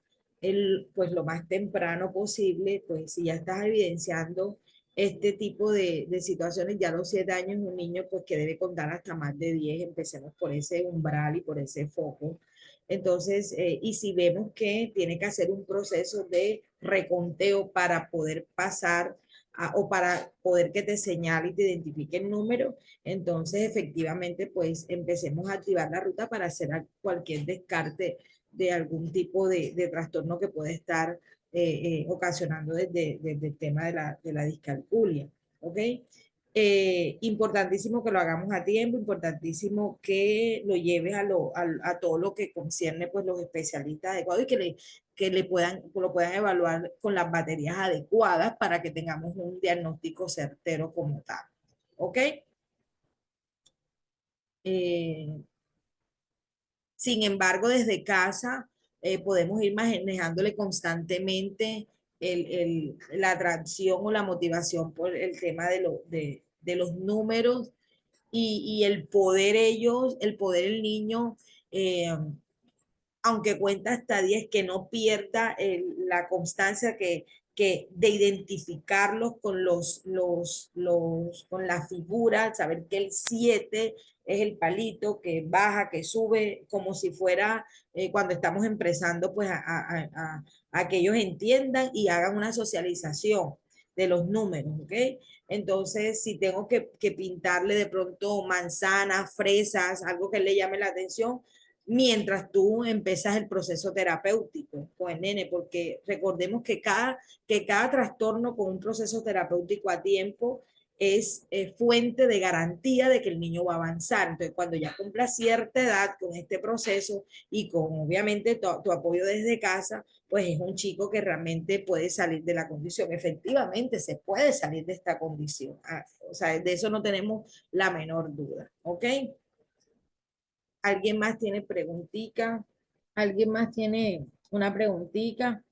pues lo más temprano posible, pues si ya estás evidenciando este tipo de situaciones, ya a los 7 años un niño pues que debe contar hasta más de 10, empecemos por ese umbral y por ese foco. Entonces, y si vemos que tiene que hacer un proceso de reconteo para poder pasar o para poder que te señale y te identifique el número, entonces efectivamente pues empecemos a activar la ruta para hacer cualquier descarte de algún tipo de trastorno que puede estar ocasionando desde el tema de la discalculia, ¿ok? Importantísimo que lo hagamos a tiempo, importantísimo que lo lleves a todo lo que concierne pues los especialistas adecuados y que lo puedan evaluar con las baterías adecuadas para que tengamos un diagnóstico certero como tal. ¿Ok? Eh, Sin embargo, desde casa podemos ir manejándole constantemente la atracción o la motivación por el tema de los números y el poder el niño, eh, aunque cuenta hasta 10, que no pierda la constancia de identificarlos con con la figura, saber que el 7 es el palito que baja, que sube, como si fuera cuando estamos empezando, pues a que ellos entiendan y hagan una socialización de los números, ¿ok? Entonces, si tengo que pintarle de pronto manzanas, fresas, algo que le llame la atención, mientras tú empezas el proceso terapéutico con el nene, porque recordemos que cada trastorno con un proceso terapéutico a tiempo es fuente de garantía de que el niño va a avanzar. Entonces, cuando ya cumpla cierta edad con este proceso y con obviamente tu apoyo desde casa, pues es un chico que realmente puede salir de la condición. Efectivamente, se puede salir de esta condición. O sea, de eso no tenemos la menor duda. ¿Ok? ¿Alguien más tiene preguntica? ¿Alguien más tiene una preguntita?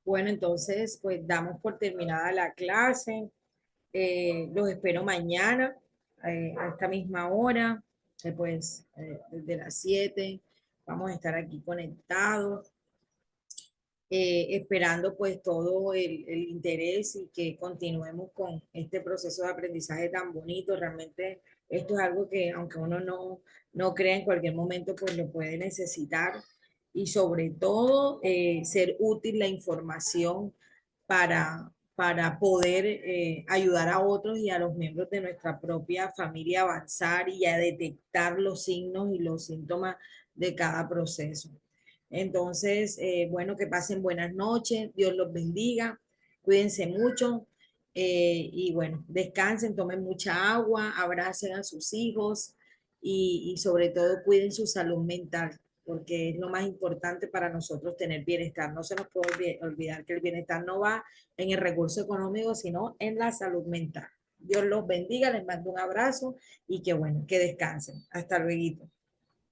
Bueno, entonces, pues damos por terminada la clase. Los espero mañana a esta misma hora, desde las 7. Vamos a estar aquí conectados, esperando pues todo el interés y que continuemos con este proceso de aprendizaje tan bonito. Realmente esto es algo que aunque uno no crea en cualquier momento, pues lo puede necesitar y sobre todo ser útil la información para poder ayudar a otros y a los miembros de nuestra propia familia a avanzar y a detectar los signos y los síntomas de cada proceso. Entonces, bueno, que pasen buenas noches, Dios los bendiga, cuídense mucho y bueno, descansen, tomen mucha agua, abracen a sus hijos y sobre todo cuiden su salud mental, porque es lo más importante para nosotros tener bienestar. No se nos puede olvidar que el bienestar no va en el recurso económico, sino en la salud mental. Dios los bendiga, les mando un abrazo y que bueno, que descansen. Hasta luego.